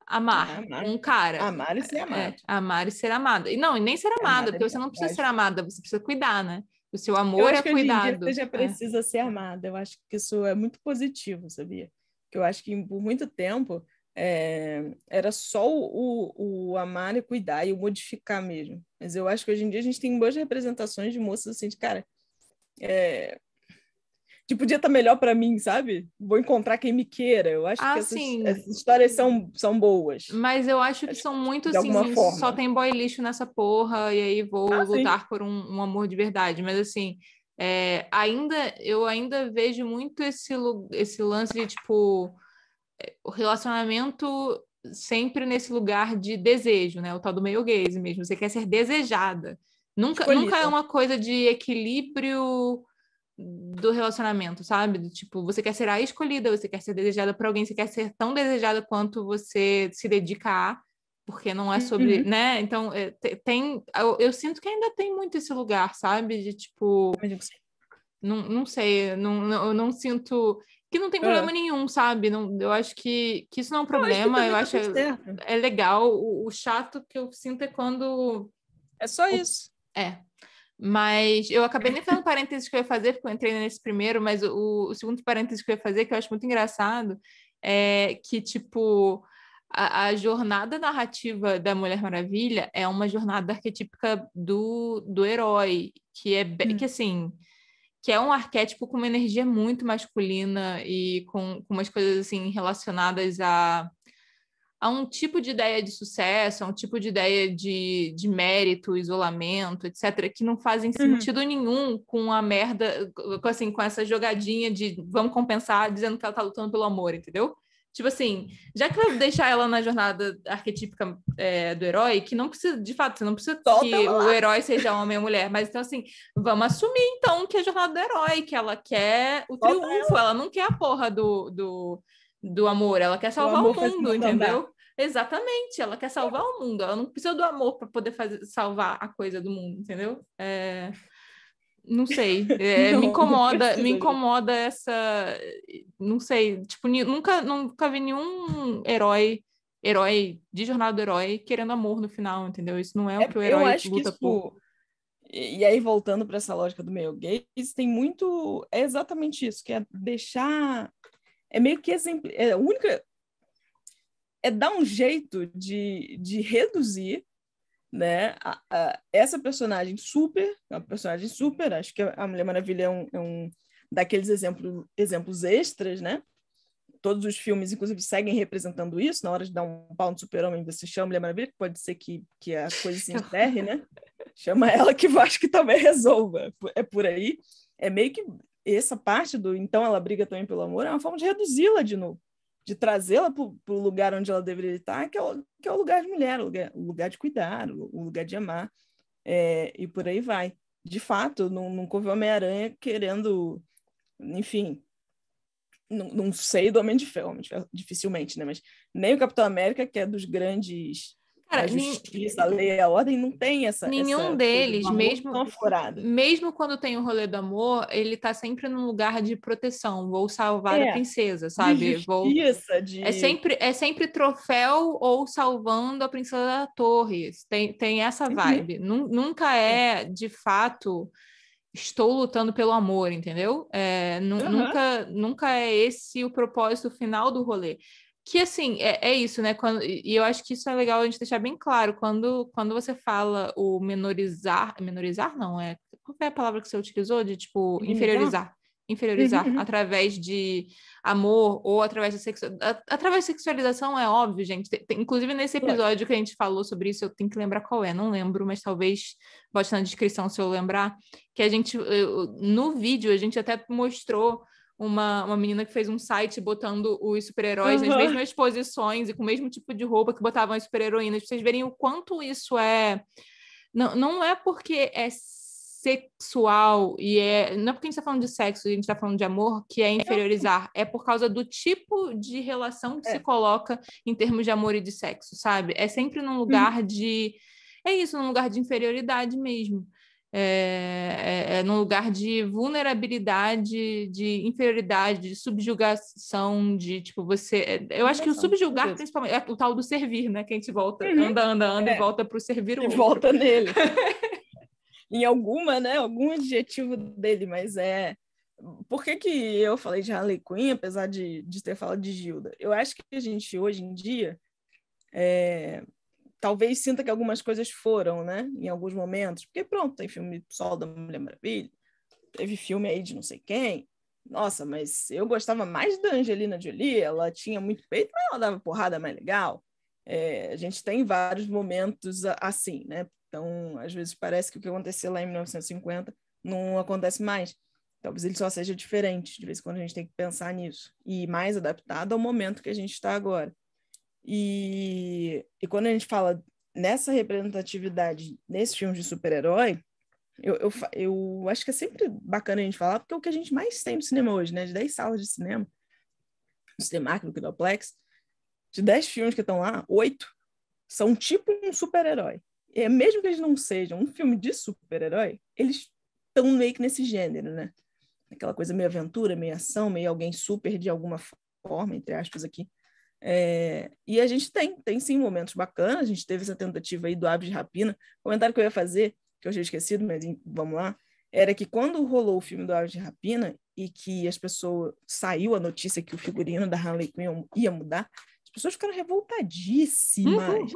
amar Amar. um cara. Amar e ser amado. Amar e ser amada. E não, e nem ser Ser amada, amada é porque você não precisa ser verdade. amada, você precisa cuidar, né? O seu Eu amor é acho que hoje em dia você cuidado. já precisa ser amada. Eu acho que isso é muito positivo, sabia? Que eu acho que por muito tempo era só o amar e cuidar e o modificar mesmo. Mas eu acho que hoje em dia a gente tem boas representações de moças assim, de cara, que podia estar melhor para mim, sabe? Vou encontrar quem me queira. Eu acho que Sim, essas histórias são boas. mas eu acho que Acho são muito de alguma assim, só forma. tem boy lixo nessa porra, e aí vou Ah, sim. lutar por um amor de verdade. Mas assim, eu ainda vejo muito esse lance de tipo, o relacionamento sempre nesse lugar de desejo, né? O tal do male gaze mesmo. Você quer ser desejada. Nunca é Escolhida. uma coisa de equilíbrio do relacionamento, sabe? Do tipo, você quer ser a escolhida, você quer ser desejada por alguém, você quer ser tão desejada quanto você se dedica a, porque não é sobre, Uhum. né? Então, eu sinto que ainda tem muito esse lugar, sabe? De tipo, Imagino que sim. não sei, eu não sinto que não tem problema Ah, nenhum, sabe? Não, eu acho que isso não é um eu acho que problema, eu também tá acho tudo certo. legal. O chato que eu sinto é quando É só isso. é. Mas eu acabei nem fazendo parênteses que eu ia fazer, porque eu entrei nesse primeiro, mas o segundo parênteses que eu ia fazer, que eu acho muito engraçado, é que, tipo, a jornada narrativa da Mulher Maravilha é uma jornada arquetípica do herói, que assim, que é um arquétipo com uma energia muito masculina e com umas coisas assim relacionadas a um tipo de ideia de sucesso, a um tipo de ideia de mérito, isolamento, etc., que não fazem Uhum. sentido nenhum com a merda, assim, com essa jogadinha de vamos compensar dizendo que ela tá lutando pelo amor, entendeu? Tipo assim, já que vai deixar ela na jornada arquetípica do herói, que não precisa, de fato, você não precisa Solta que ela o lá. herói seja homem ou mulher, mas então assim, vamos assumir então que é a jornada do herói, que ela quer o Solta triunfo, ela. ela não quer a porra do amor, ela quer O salvar o amor faz o mundo, mundo andar. entendeu? Exatamente, ela quer salvar o mundo, ela não precisa do amor para poder salvar a coisa do mundo, entendeu? Não sei, Não me precisa disso. incomoda essa, não sei, tipo, nunca vi nenhum herói de jornada do herói querendo amor no final, entendeu? Isso não é o que o Eu herói acho que luta por. isso. E aí, voltando para essa lógica do meio gay, tem muito. É exatamente isso, que é deixar. É meio que exemplo. É a única. É dar um jeito de reduzir, né, essa personagem super, uma personagem super, acho que a Mulher Maravilha é um daqueles exemplos extras, né? Todos os filmes, inclusive, seguem representando isso. Na hora de dar um pau no super-homem, você chama a Mulher Maravilha, que pode ser que a coisa se encerre, né? Chama ela que eu acho que também resolva. É por aí. É meio que essa parte do então ela briga também pelo amor, é uma forma de reduzi-la de novo, de trazê-la para o lugar onde ela deveria estar, que é o lugar de mulher, o lugar de cuidar, o lugar de amar, e por aí vai. de fato, nunca houve Homem-Aranha querendo, enfim, não sei do Homem de Ferro, dificilmente, né? Mas nem o Capitão América, que é dos grandes Cara, da justiça, a lei e a ordem, não tem nenhum essa coisa do deles, amor tão aflorada. mesmo quando tem o rolê do amor, ele tá sempre num lugar de proteção. Vou salvar a princesa, De sabe? justiça, É sempre troféu ou salvando a princesa da torre. Tem essa vibe. Nunca é, de fato, estou lutando pelo amor, entendeu? Nunca é esse o propósito final do rolê. Que, assim, é isso, né? E eu acho que isso é legal a gente deixar bem claro. Quando você fala o menorizar... Menorizar, não, qual foi a palavra que você utilizou? De, tipo, Minimizar? inferiorizar através de amor ou através da através da sexualização, é óbvio, gente. Inclusive, nesse episódio que a gente falou sobre isso, eu tenho que lembrar qual é, não lembro, mas talvez bote na descrição se eu lembrar, que no vídeo, a gente até mostrou uma menina que fez um site botando os super-heróis nas mesmas posições e com o mesmo tipo de roupa que botavam as super-heroínas, pra vocês verem o quanto isso é... Não é porque é sexual não é porque a gente está falando de sexo, a gente está falando de amor que é inferiorizar, é por causa do tipo de relação que se coloca em termos de amor e de sexo, sabe? É sempre num lugar num lugar de inferioridade mesmo. Num lugar de vulnerabilidade, de inferioridade, de subjugação, de tipo, você. Eu acho que o subjugar, principalmente, é o tal do servir, né? Que a gente volta, anda e volta para o servir o outro. Volta nele. Em algum adjetivo dele, mas Por que eu falei de Harley Quinn, apesar de ter falado de Gilda? Eu acho que a gente, hoje em dia, talvez sinta que algumas coisas foram, né? Em alguns momentos. Porque, pronto, tem filme Sol da Mulher Maravilha, teve filme aí de não sei quem. Nossa, mas eu gostava mais da Angelina Jolie, ela tinha muito peito, mas ela dava porrada mais legal. A gente tem vários momentos assim, né? Então, às vezes parece que o que aconteceu lá em 1950 não acontece mais. Talvez ele só seja diferente, de vez em quando a gente tem que pensar nisso. E mais adaptado ao momento que a gente está agora. E quando a gente fala nessa representatividade nesse filme de super-herói, eu acho que é sempre bacana a gente falar, porque é o que a gente mais tem no cinema hoje, né? De 10 salas de cinema, no Cinemark, no Kinoplex, de 10 filmes que estão lá, 8 são tipo um super-herói. E mesmo que eles não sejam um filme de super-herói, eles estão meio que nesse gênero, né? Aquela coisa meio aventura, meio ação, meio alguém super de alguma forma, entre aspas aqui. E a gente tem sim momentos bacanas, a gente teve essa tentativa aí do Aves de Rapina. O comentário que eu ia fazer, que eu já esquecido, mas vamos lá, era que quando rolou o filme do Aves de Rapina e que as pessoas, saiu a notícia que o figurino da Harley Quinn ia mudar, as pessoas ficaram revoltadíssimas.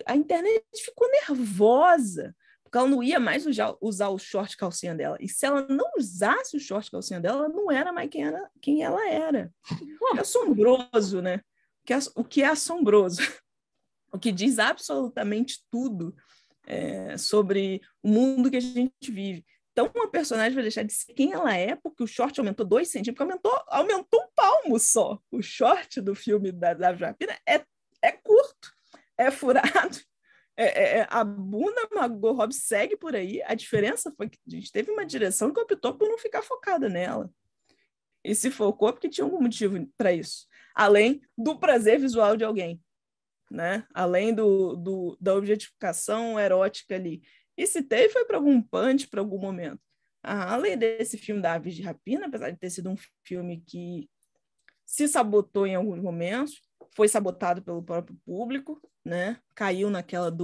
A internet ficou nervosa, porque ela não ia mais usar o short calcinha dela. E se ela não usasse o short calcinha dela, ela não era mais quem ela era. É assombroso, né? O que é assombroso? O que diz absolutamente tudo sobre o mundo que a gente vive. Então, uma personagem vai deixar de ser quem ela é porque o short aumentou 2 centímetros, porque aumentou um palmo só. O short do filme da Japina é curto, é furado, a bunda Margot Robbie segue por aí. A diferença foi que a gente teve uma direção que optou por não ficar focada nela. E se focou porque tinha algum motivo para isso. Além do prazer visual de alguém, né? Além da objetificação erótica ali. E se teve, foi para algum punch, para algum momento. Além desse filme da Aves de Rapina, apesar de ter sido um filme que se sabotou em alguns momentos, foi sabotado pelo próprio público, né? Caiu naquela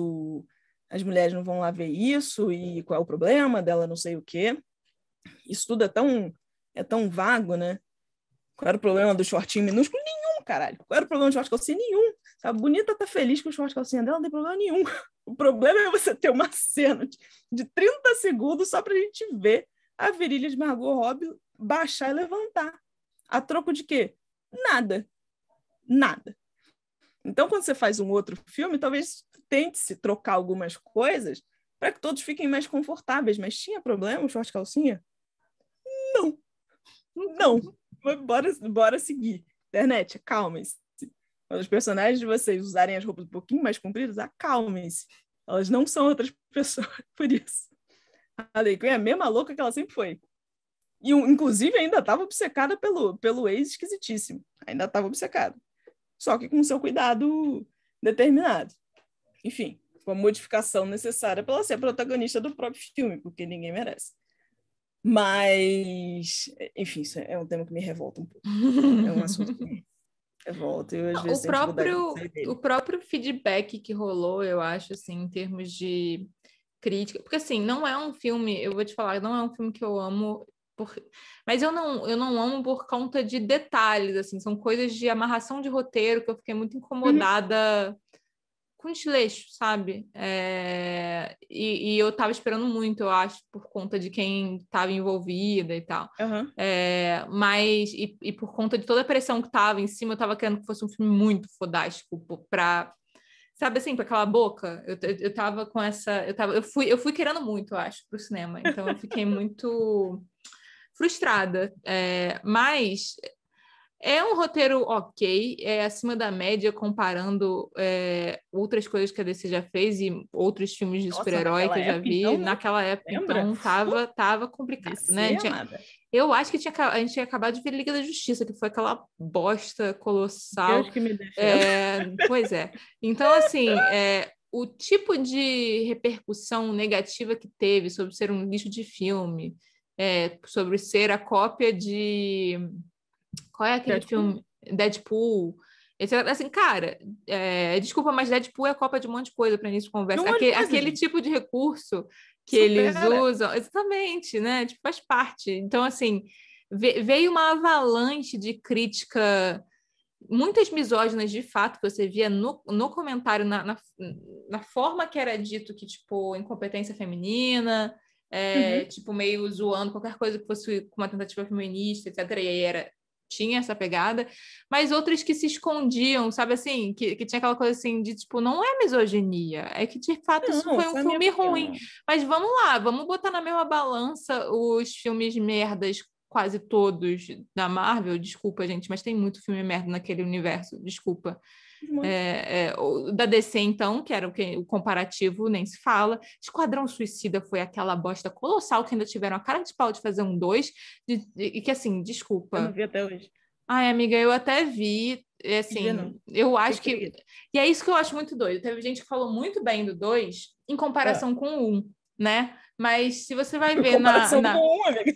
as mulheres não vão lá ver isso e qual é o problema dela, não sei o quê. Isso tudo é tão vago, né? Qual era o problema do shortinho minúsculo? Nenhum, caralho. Qual era o problema do short calcinha? Nenhum. A bonita tá feliz com o short calcinha dela, não tem problema nenhum. O problema é você ter uma cena de 30 segundos só pra gente ver a virilha de Margot Robbie baixar e levantar. A troco de quê? Nada. Nada. Então, quando você faz um outro filme, talvez tente-se trocar algumas coisas para que todos fiquem mais confortáveis. Mas tinha problema o short calcinha? Não. Não. Bora seguir. Internet, acalmem-se. Quando os personagens de vocês usarem as roupas um pouquinho mais compridas, acalmem-se. Elas não são outras pessoas por isso. A Harley Quinn é a mesma louca que ela sempre foi. E, inclusive, ainda estava obcecada pelo ex esquisitíssimo. Ainda estava obcecada. Só que com seu cuidado determinado. Enfim, com a modificação necessária para ela ser a protagonista do próprio filme, porque ninguém merece. Mas, enfim, isso é um tema que me revolta um pouco. É um assunto que me revolta. E às vezes o próprio feedback que rolou, eu acho, assim, em termos de crítica. Porque, assim, não é um filme, eu vou te falar, não é um filme que eu amo. Mas eu não amo por conta de detalhes, assim, são coisas de amarração de roteiro que eu fiquei muito incomodada com desleixo, sabe? E eu tava esperando muito, eu acho, por conta de quem estava envolvida e tal. Uhum. Mas, e por conta de toda a pressão que tava em cima, eu tava querendo que fosse um filme muito fodástico pra... Sabe assim, com aquela boca? Eu tava com essa... Eu fui querendo muito, eu acho, pro cinema. Então eu fiquei muito frustrada. Mas é um roteiro ok, é acima da média comparando outras coisas que a DC já fez e outros filmes de super-herói que eu já vi. Então, naquela época, lembra? Então, tava complicado, DC, né? amada. Eu acho que a gente tinha acabado de ver Liga da Justiça, que foi aquela bosta colossal. Deus que me defenda. Pois é. Então, assim, o tipo de repercussão negativa que teve sobre ser um lixo de filme, sobre ser a cópia de... Qual é aquele filme? Deadpool. Assim, cara, desculpa, mas Deadpool é a cópia de um monte de coisa para início de conversa. Aquele tipo de recurso que eles usam, exatamente, né? Tipo, faz parte. Então, assim, veio uma avalanche de crítica, muitas misóginas de fato, que você via no comentário, na forma que era dito que, tipo, incompetência feminina, tipo, meio zoando qualquer coisa que fosse com uma tentativa feminista, etc. E aí tinha essa pegada, mas outras que se escondiam, sabe assim? Que tinha aquela coisa assim de, tipo, não é misoginia, é que, de fato, isso foi um filme ruim. Mas vamos lá, vamos botar na mesma balança os filmes merdas, quase todos, da Marvel. Desculpa, gente, mas tem muito filme merda naquele universo, desculpa. Da DC, então, que era o comparativo, nem se fala. Esquadrão Suicida foi aquela bosta colossal que ainda tiveram a cara de pau de fazer um 2, e que, assim, desculpa. Eu não vi até hoje. Ai, amiga, eu até vi, assim, eu acho que... E é isso que eu acho muito doido. Teve gente que falou muito bem do 2 em comparação com o 1, né? Mas se você vai ver comparação com o 1, amiga.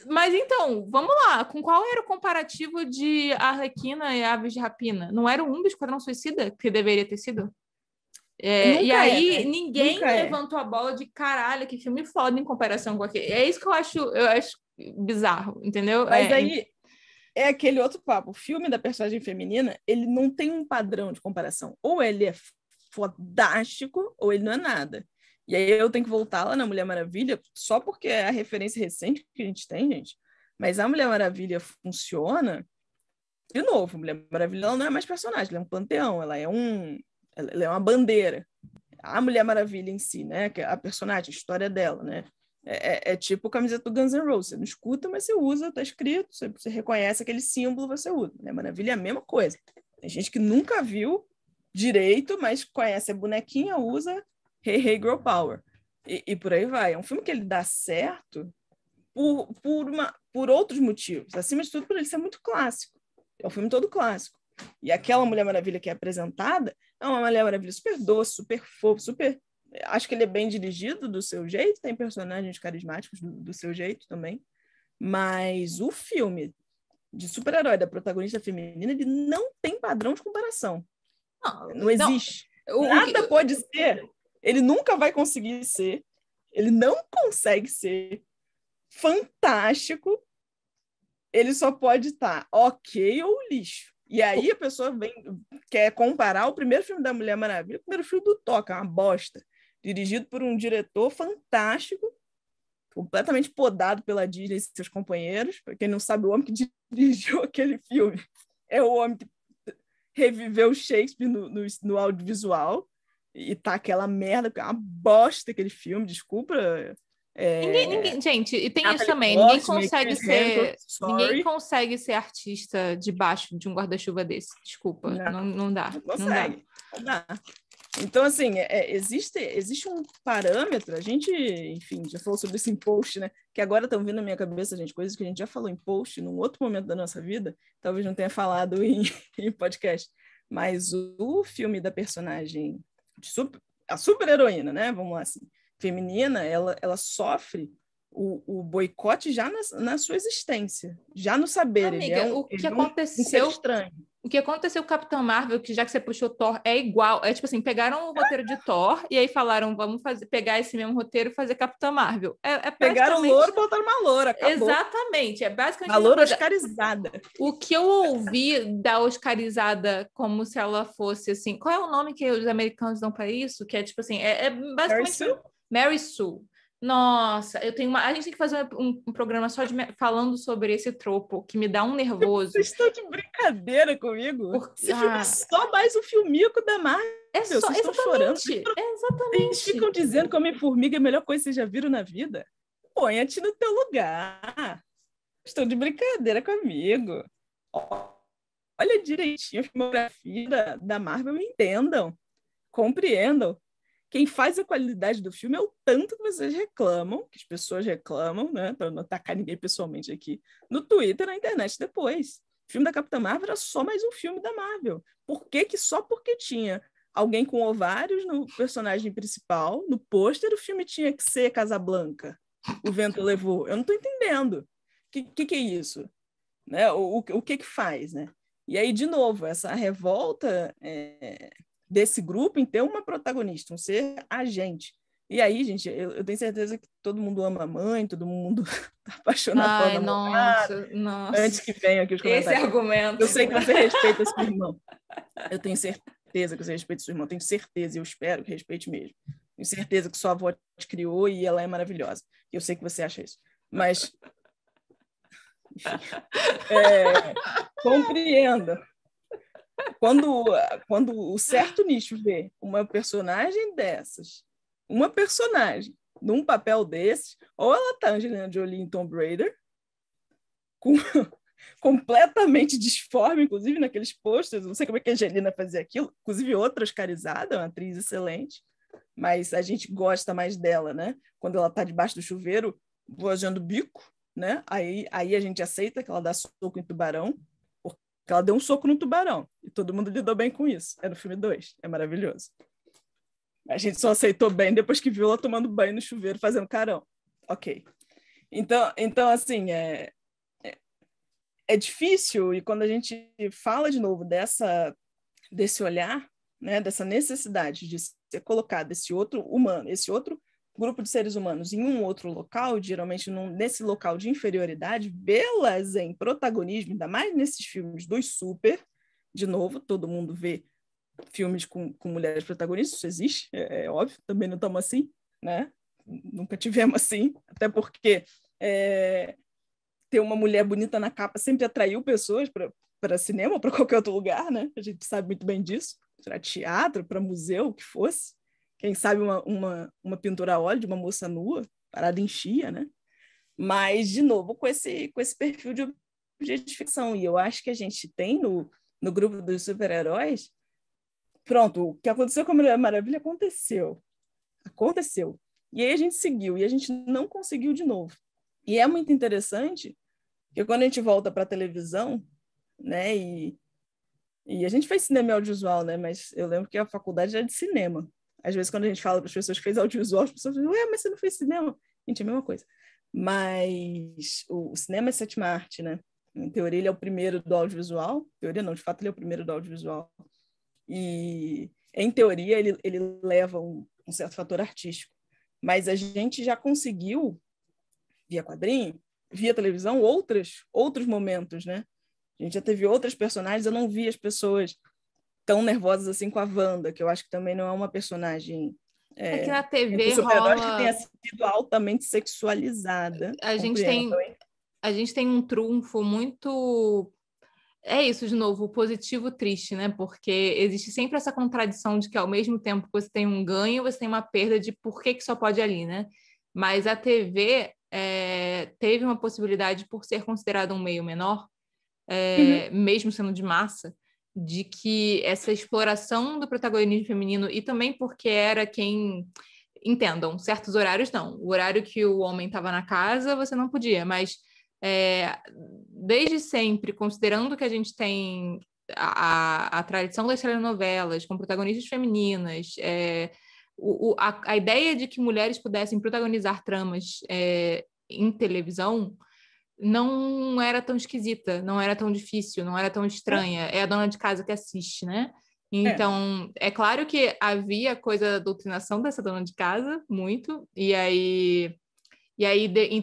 Mas então, vamos lá. Com qual era o comparativo de Arlequina e Aves de Rapina? Não era o 1 do Esquadrão Suicida que deveria ter sido? E aí, né? ninguém levantou a bola de caralho, que filme foda em comparação com aquele. É isso que eu acho bizarro, entendeu? Mas aí é aquele outro papo. O filme da personagem feminina, ele não tem um padrão de comparação. Ou ele é fodástico, ou ele não é nada. E aí eu tenho que voltar lá na Mulher Maravilha, só porque é a referência recente que a gente tem, gente. Mas a Mulher Maravilha funciona... De novo, a Mulher Maravilha ela não é mais personagem, ela é um panteão, ela é uma bandeira. A Mulher Maravilha em si, né? A personagem, a história dela, né? É tipo a camiseta do Guns N' Roses. Você não escuta, mas você usa, tá escrito, você reconhece aquele símbolo, você usa. Mulher Maravilha é a mesma coisa. Tem gente que nunca viu direito, mas conhece a bonequinha, usa Hey, Hey, Girl Power. E por aí vai. É um filme que ele dá certo por outros motivos. Acima de tudo, por ele ser muito clássico. É um filme todo clássico. E aquela Mulher Maravilha que é apresentada é uma Mulher Maravilha super doce, super fofo, super... Acho que ele é bem dirigido do seu jeito, tem personagens carismáticos do seu jeito também. Mas o filme de super-herói da protagonista feminina, ele não tem padrão de comparação. Não existe. Nada pode ser. Ele nunca vai conseguir ser. Ele não consegue ser fantástico. Ele só pode estar ok ou lixo. E aí a pessoa quer comparar o primeiro filme da Mulher Maravilha, o primeiro filme do Thor, que é uma bosta, dirigido por um diretor fantástico, completamente podado pela Disney e seus companheiros. Para quem não sabe, o homem que dirigiu aquele filme é o homem que reviveu Shakespeare no audiovisual, e tá aquela merda, é uma bosta aquele filme, desculpa... Ninguém, gente, e tem isso também, ninguém consegue ser artista debaixo de um guarda-chuva desse, desculpa, não dá. Não consegue, não dá. Então, assim, existe um parâmetro, a gente, enfim, já falou sobre isso em post, né? Que agora estão vindo na minha cabeça, gente, coisas que a gente já falou em post, num outro momento da nossa vida, talvez não tenha falado em podcast, mas o filme da personagem, a super-heroína, né? Vamos lá, assim, feminina, ela sofre o boicote já na sua existência, já no saber. Amiga, o que Um ser aconteceu... estranho. O que aconteceu com o Capitão Marvel, que já que você puxou Thor, é igual. É tipo assim, pegaram o roteiro de Thor e aí falaram, vamos pegar esse mesmo roteiro e fazer Capitão Marvel. É Pegaram o praticamente... louro e botaram uma loura, acabou. Exatamente, é basicamente Uma a mesma loura coisa. oscarizada. O que eu ouvi da oscarizada como se ela fosse assim... Qual é o nome que os americanos dão para isso? Que é tipo assim, é basicamente... Mary Sue. Nossa, a gente tem que fazer um programa só falando sobre esse tropo, que me dá um nervoso. Vocês estão de brincadeira comigo? Esse filme é só mais um filmico da Marvel. Vocês estão chorando. Eles ficam dizendo que Homem-Formiga é a melhor coisa que vocês já viram na vida. Ponha-te no teu lugar. Estão de brincadeira comigo. Olha direitinho a filmografia da Marvel e entendam. Compreendam. Quem faz a qualidade do filme é o tanto que vocês reclamam, que as pessoas reclamam, né? Para não atacar ninguém pessoalmente aqui, no Twitter, na internet depois. O filme da Capitã Marvel era só mais um filme da Marvel. Por que só porque tinha alguém com ovários no personagem principal, no pôster, o filme tinha que ser Casablanca? O vento levou. Eu não estou entendendo. O que é isso? Né? O que faz, né? E aí, de novo, essa revolta desse grupo em ter uma protagonista, um ser agente. E aí, gente, eu tenho certeza que todo mundo ama a mãe, todo mundo tá apaixonado pela namorada. Nossa. Antes que venham aqui os comentários. Esse argumento. Eu sei que você respeita seu irmão. Eu tenho certeza que você respeita seu irmão. Tenho certeza, e eu espero que respeite mesmo. Tenho certeza que sua avó te criou e ela é maravilhosa. Eu sei que você acha isso. Mas... Enfim, compreenda. Quando o certo nicho vê uma personagem dessas, uma personagem num papel desses, ou ela tá Angelina Jolie em Tomb Raider, completamente disforme, inclusive naqueles posters, não sei como é que a Angelina fazia aquilo, inclusive outra oscarizada, uma atriz excelente, mas a gente gosta mais dela, né? Quando ela tá debaixo do chuveiro, voando bico, né? Aí a gente aceita que ela dá soco em tubarão, porque ela deu um soco no tubarão, e todo mundo lidou bem com isso. É no filme 2, é maravilhoso. A gente só aceitou bem depois que viu ela tomando banho no chuveiro, fazendo carão. Ok. Então assim, é difícil, e quando a gente fala de novo desse olhar, né, dessa necessidade de ser colocado esse outro humano, esse outro grupo de seres humanos em um outro local, geralmente nesse local de inferioridade, vê-las em protagonismo, ainda mais nesses filmes dos super, de novo, todo mundo vê filmes com mulheres protagonistas, isso existe, é óbvio, também não estamos assim, né? Nunca tivemos assim, até porque ter uma mulher bonita na capa sempre atraiu pessoas para cinema, para qualquer outro lugar, né? A gente sabe muito bem disso, para teatro, para museu, o que fosse. Quem sabe uma pintura a óleo de uma moça nua, parada em chia, né? Mas, de novo, com esse perfil de objetificação. E eu acho que a gente tem no grupo dos super-heróis, pronto, o que aconteceu com a Mulher Maravilha aconteceu. Aconteceu. E aí a gente seguiu, e a gente não conseguiu de novo. E é muito interessante que quando a gente volta para a televisão, né, e a gente fez cinema e audiovisual, né, mas eu lembro que a faculdade era de cinema. Às vezes, quando a gente fala para as pessoas que fez audiovisual, as pessoas dizem, ué, mas você não fez cinema? Gente, é a mesma coisa. Mas o cinema é sétima arte, né? Em teoria, ele é o primeiro do audiovisual. Em teoria, não, de fato, ele é o primeiro do audiovisual. E, em teoria, ele leva um certo fator artístico. Mas a gente já conseguiu, via quadrinho, via televisão, outros momentos, né? A gente já teve outras personagens, eu não vi as pessoas tão nervosas assim com a Wanda, que eu acho que também não é uma personagem... que na TV super-heróis rola... que tenha sido altamente sexualizada. A gente tem um trunfo muito... É isso, de novo, o positivo triste, né? Porque existe sempre essa contradição de que, ao mesmo tempo que você tem um ganho, você tem uma perda de por que só pode ali, né? Mas a TV teve uma possibilidade, por ser considerada um meio menor, mesmo sendo de massa, de que essa exploração do protagonismo feminino, e também porque era quem... Entendam, certos horários não. O horário que o homem estava na casa, você não podia, mas desde sempre, considerando que a gente tem a tradição das telenovelas com protagonistas femininas, a ideia de que mulheres pudessem protagonizar tramas em televisão não era tão esquisita, não era tão difícil, não era tão estranha. É a dona de casa que assiste, né? Então, é claro que havia coisa da doutrinação dessa dona de casa, muito, e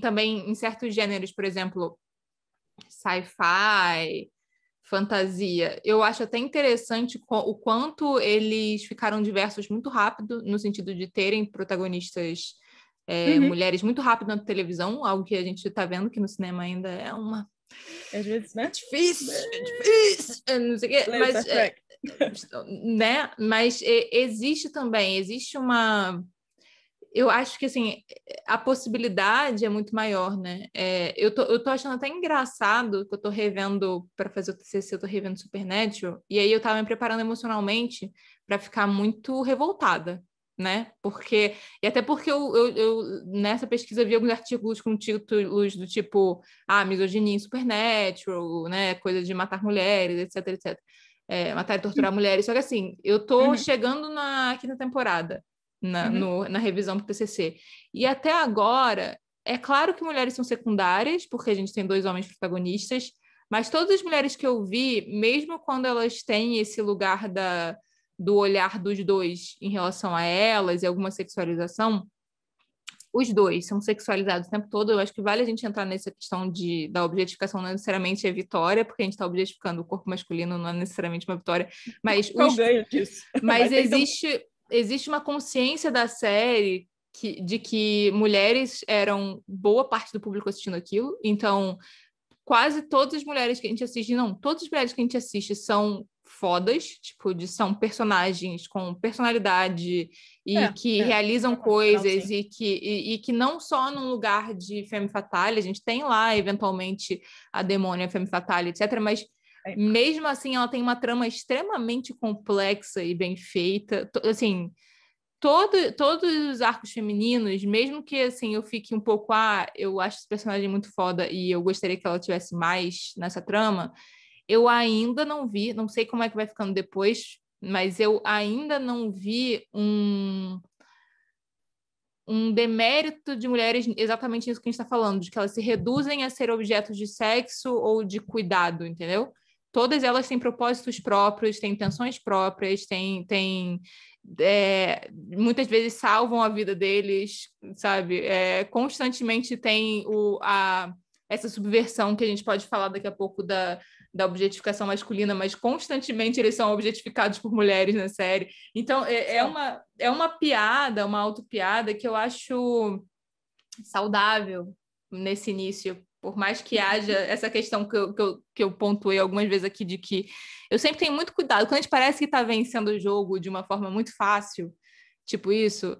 também em certos gêneros, por exemplo, sci-fi, fantasia, eu acho até interessante o quanto eles ficaram diversos muito rápido, no sentido de terem protagonistas mulheres muito rápido na televisão, algo que a gente está vendo que no cinema ainda é uma... Às vezes, né? Difícil, não sei o quê, mas... né? Mas existe uma... Eu acho que, assim, a possibilidade é muito maior, né? Eu tô achando até engraçado que eu tô revendo, para fazer o TCC, eu tô revendo Supernatural, e aí eu tava me preparando emocionalmente para ficar muito revoltada, né? E até porque eu nessa pesquisa vi alguns artigos com títulos do tipo misoginia em Supernatural, né? Coisa de matar mulheres, etc, etc. Matar e torturar mulheres. Só que assim, eu tô chegando na quinta temporada, na revisão pro TCC. E até agora, é claro que mulheres são secundárias, porque a gente tem 2 homens protagonistas, mas todas as mulheres que eu vi, mesmo quando elas têm esse lugar do olhar dos 2 em relação a elas e alguma sexualização, os 2 são sexualizados o tempo todo. Eu acho que vale a gente entrar nessa questão da objetificação, não necessariamente é vitória, porque a gente está objetificando o corpo masculino, não é necessariamente uma vitória, mas eu ganho disso. Mas existe uma consciência da série de que mulheres eram boa parte do público assistindo aquilo, então quase todas as mulheres que a gente assiste, não, todas as mulheres que a gente assiste são fodas, tipo, são personagens com personalidade e que realizam coisas e que não só num lugar de femme fatale, a gente tem lá, eventualmente, a demônia femme fatale, etc., mas mesmo assim ela tem uma trama extremamente complexa e bem feita, assim... Todos os arcos femininos, mesmo que assim eu fique um pouco, eu acho esse personagem muito foda e eu gostaria que ela tivesse mais nessa trama, eu ainda não vi, não sei como é que vai ficando depois, mas eu ainda não vi um demérito de mulheres, exatamente isso que a gente está falando, de que elas se reduzem a ser objetos de sexo ou de cuidado, entendeu? Todas elas têm propósitos próprios, têm intenções próprias, muitas vezes salvam a vida deles, sabe? Constantemente tem essa subversão que a gente pode falar daqui a pouco da objetificação masculina, mas constantemente eles são objetificados por mulheres na série. Então, é uma piada, uma autopiada que eu acho saudável nesse início, por mais que haja essa questão que eu pontuei algumas vezes aqui, de que eu sempre tenho muito cuidado. Quando a gente parece que está vencendo o jogo de uma forma muito fácil, tipo isso,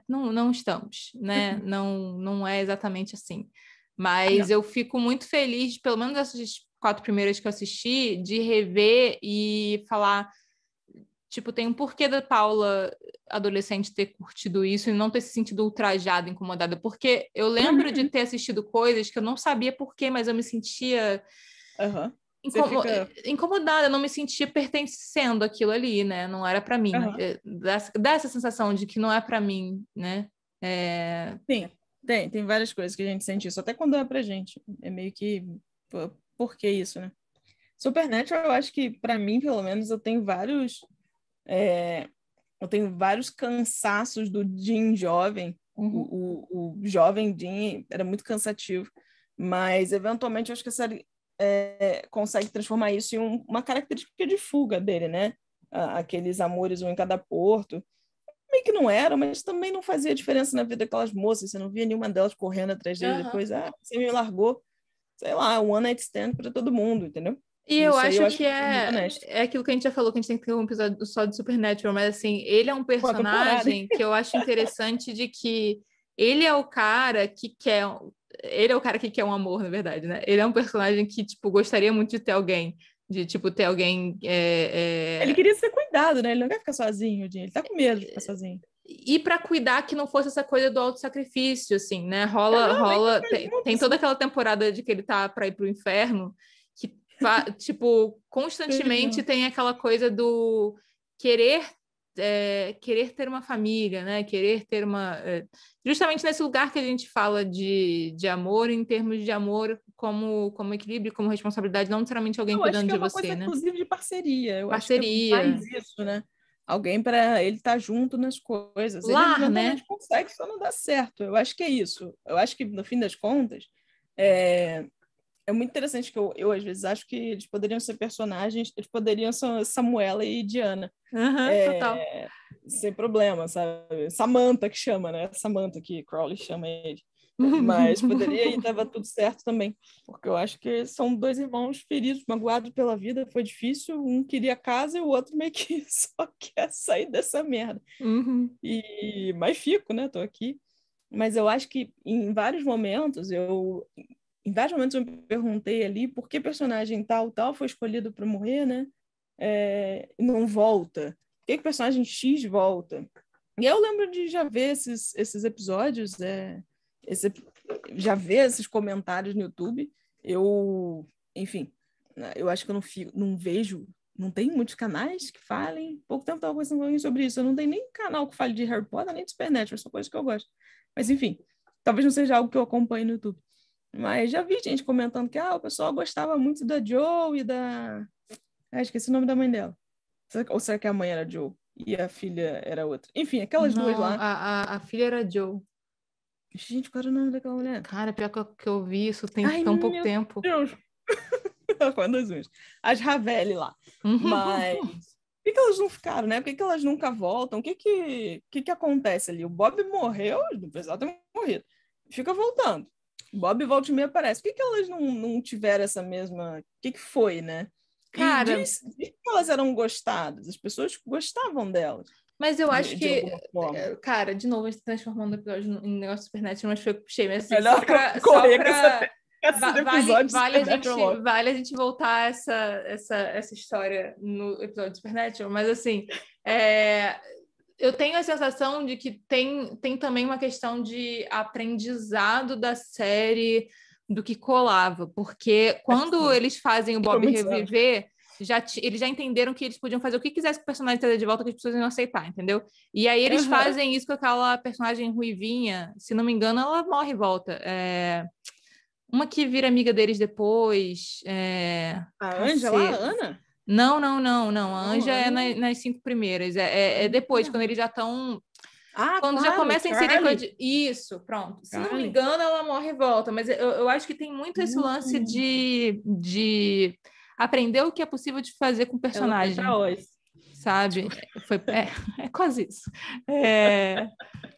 não estamos, né? Não é exatamente assim. Mas eu fico muito feliz, pelo menos essas 4 primeiras que eu assisti, de rever e falar... Tipo, tem um porquê da Paula, adolescente, ter curtido isso e não ter se sentido ultrajada, incomodada. Porque eu lembro de ter assistido coisas que eu não sabia porquê, mas eu me sentia incomodada, eu não me sentia pertencendo àquilo ali, né? Não era para mim. Dá essa sensação de que não é para mim, né? Sim, tem várias coisas que a gente sente isso, até quando é pra gente. É meio que... Por que isso, né? Supernatural, eu acho que, para mim, pelo menos, eu tenho vários cansaços do Dean jovem. O jovem Dean era muito cansativo, mas eventualmente eu acho que a série consegue transformar isso em uma característica de fuga dele, né? Aqueles amores um em cada porto. Meio que não era, mas também não fazia diferença na vida daquelas moças. Você não via nenhuma delas correndo atrás dele depois. Você me largou, sei lá, one night stand para todo mundo, entendeu? E eu acho que é aquilo que a gente já falou, que a gente tem que ter um episódio só de Supernatural, mas assim, ele é um personagem que eu acho interessante, de que ele é o cara que quer um amor, na verdade, né? Ele é um personagem que, tipo, gostaria muito de ter alguém, De, tipo, ter alguém... Ele queria ser cuidado, né? Ele não quer ficar sozinho, ele tá com medo de ficar sozinho. E para cuidar que não fosse essa coisa do autossacrifício, assim, né? Rola, tem toda aquela temporada de que ele tá para ir pro inferno, que, tipo, constantemente tem aquela coisa do querer querer ter uma família, né? Querer ter uma... justamente nesse lugar que a gente fala de amor, em termos de amor como equilíbrio, como responsabilidade, não necessariamente alguém Eu acho cuidando que é de uma você, coisa, né? inclusive, de parceria. Eu acho que é Parceria. mais isso, né? Alguém para ele estar junto nas coisas. Ele Lar, né? eventualmente consegue, só não dá certo. Eu acho que é isso. Eu acho que, no fim das contas, é, é muito interessante que eu, às vezes, acho que eles poderiam ser personagens, eles poderiam ser Samuela e Diana. Uhum, total. Sem problema, sabe? Samantha que chama, né? Samantha que Crowley chama ele. Mas poderia e estava tudo certo também, porque eu acho que são dois irmãos feridos, magoados pela vida, foi difícil, um queria casa e o outro meio que só quer sair dessa merda. Uhum. Mas fico, né? Tô aqui. Mas eu acho que em vários momentos eu me perguntei ali por que personagem tal foi escolhido para morrer, né? E não volta. Por que personagem X volta? E eu lembro de já ver esses episódios, esse, já ver esses comentários no YouTube. Enfim, né, eu acho que eu não vejo, não tem muitos canais que falem. Pouco tempo eu estava conversando com alguém sobre isso. Eu não tenho nem canal que fale de Harry Potter, nem de Supernatural, são coisas que eu gosto. Mas, enfim, talvez não seja algo que eu acompanhe no YouTube. Mas já vi gente comentando que o pessoal gostava muito da Joe e da... esqueci o nome da mãe dela. Ou será que a mãe era Joe e a filha era outra? Enfim, aquelas duas Não, lá. a filha era Joe. Gente, qual era o nome daquela mulher? Cara, pior que eu vi isso tem Ai, tão pouco meu tempo. Deus! Com as unhas. As Ravelli lá. Mas Uhum. por que elas não ficaram, né? Por que elas nunca voltam? O que acontece ali? O Bob morreu, não precisava ter morrido. Fica voltando. O Bob volta e meia aparece. Por que elas não tiveram essa mesma... O que foi, né? E Cara, diz que elas eram gostadas. As pessoas gostavam delas, mas eu acho de que, alguma forma. cara, de novo, a gente tá transformando o episódio em negócio Supernatural, mas foi puxei, mas assim, Melhor só correr com pra esse vale, episódio de Supernatural logo. vale a gente voltar a essa história no episódio de Supernatural, mas assim, eu tenho a sensação de que tem também uma questão de aprendizado da série do que colava, porque quando eles fazem o Bob reviver, eles já entenderam que eles podiam fazer o que quisesse com o personagem trazer de volta, que as pessoas iam aceitar, entendeu? E aí eles fazem isso com aquela personagem ruivinha, se não me engano, ela morre e volta. Uma que vira amiga deles depois. A Ângela, a Ana? Não. A Anja é Ana... nas 5 primeiras. É depois, quando eles já estão. Quando já claro, começa a inserir coisa Charlie. Isso, pronto. Se não me Charlie. engano, ela morre e volta. Mas eu acho que tem muito esse lance de aprender o que é possível de fazer com o Ela foi personagem. pra Oz. Sabe? É quase isso.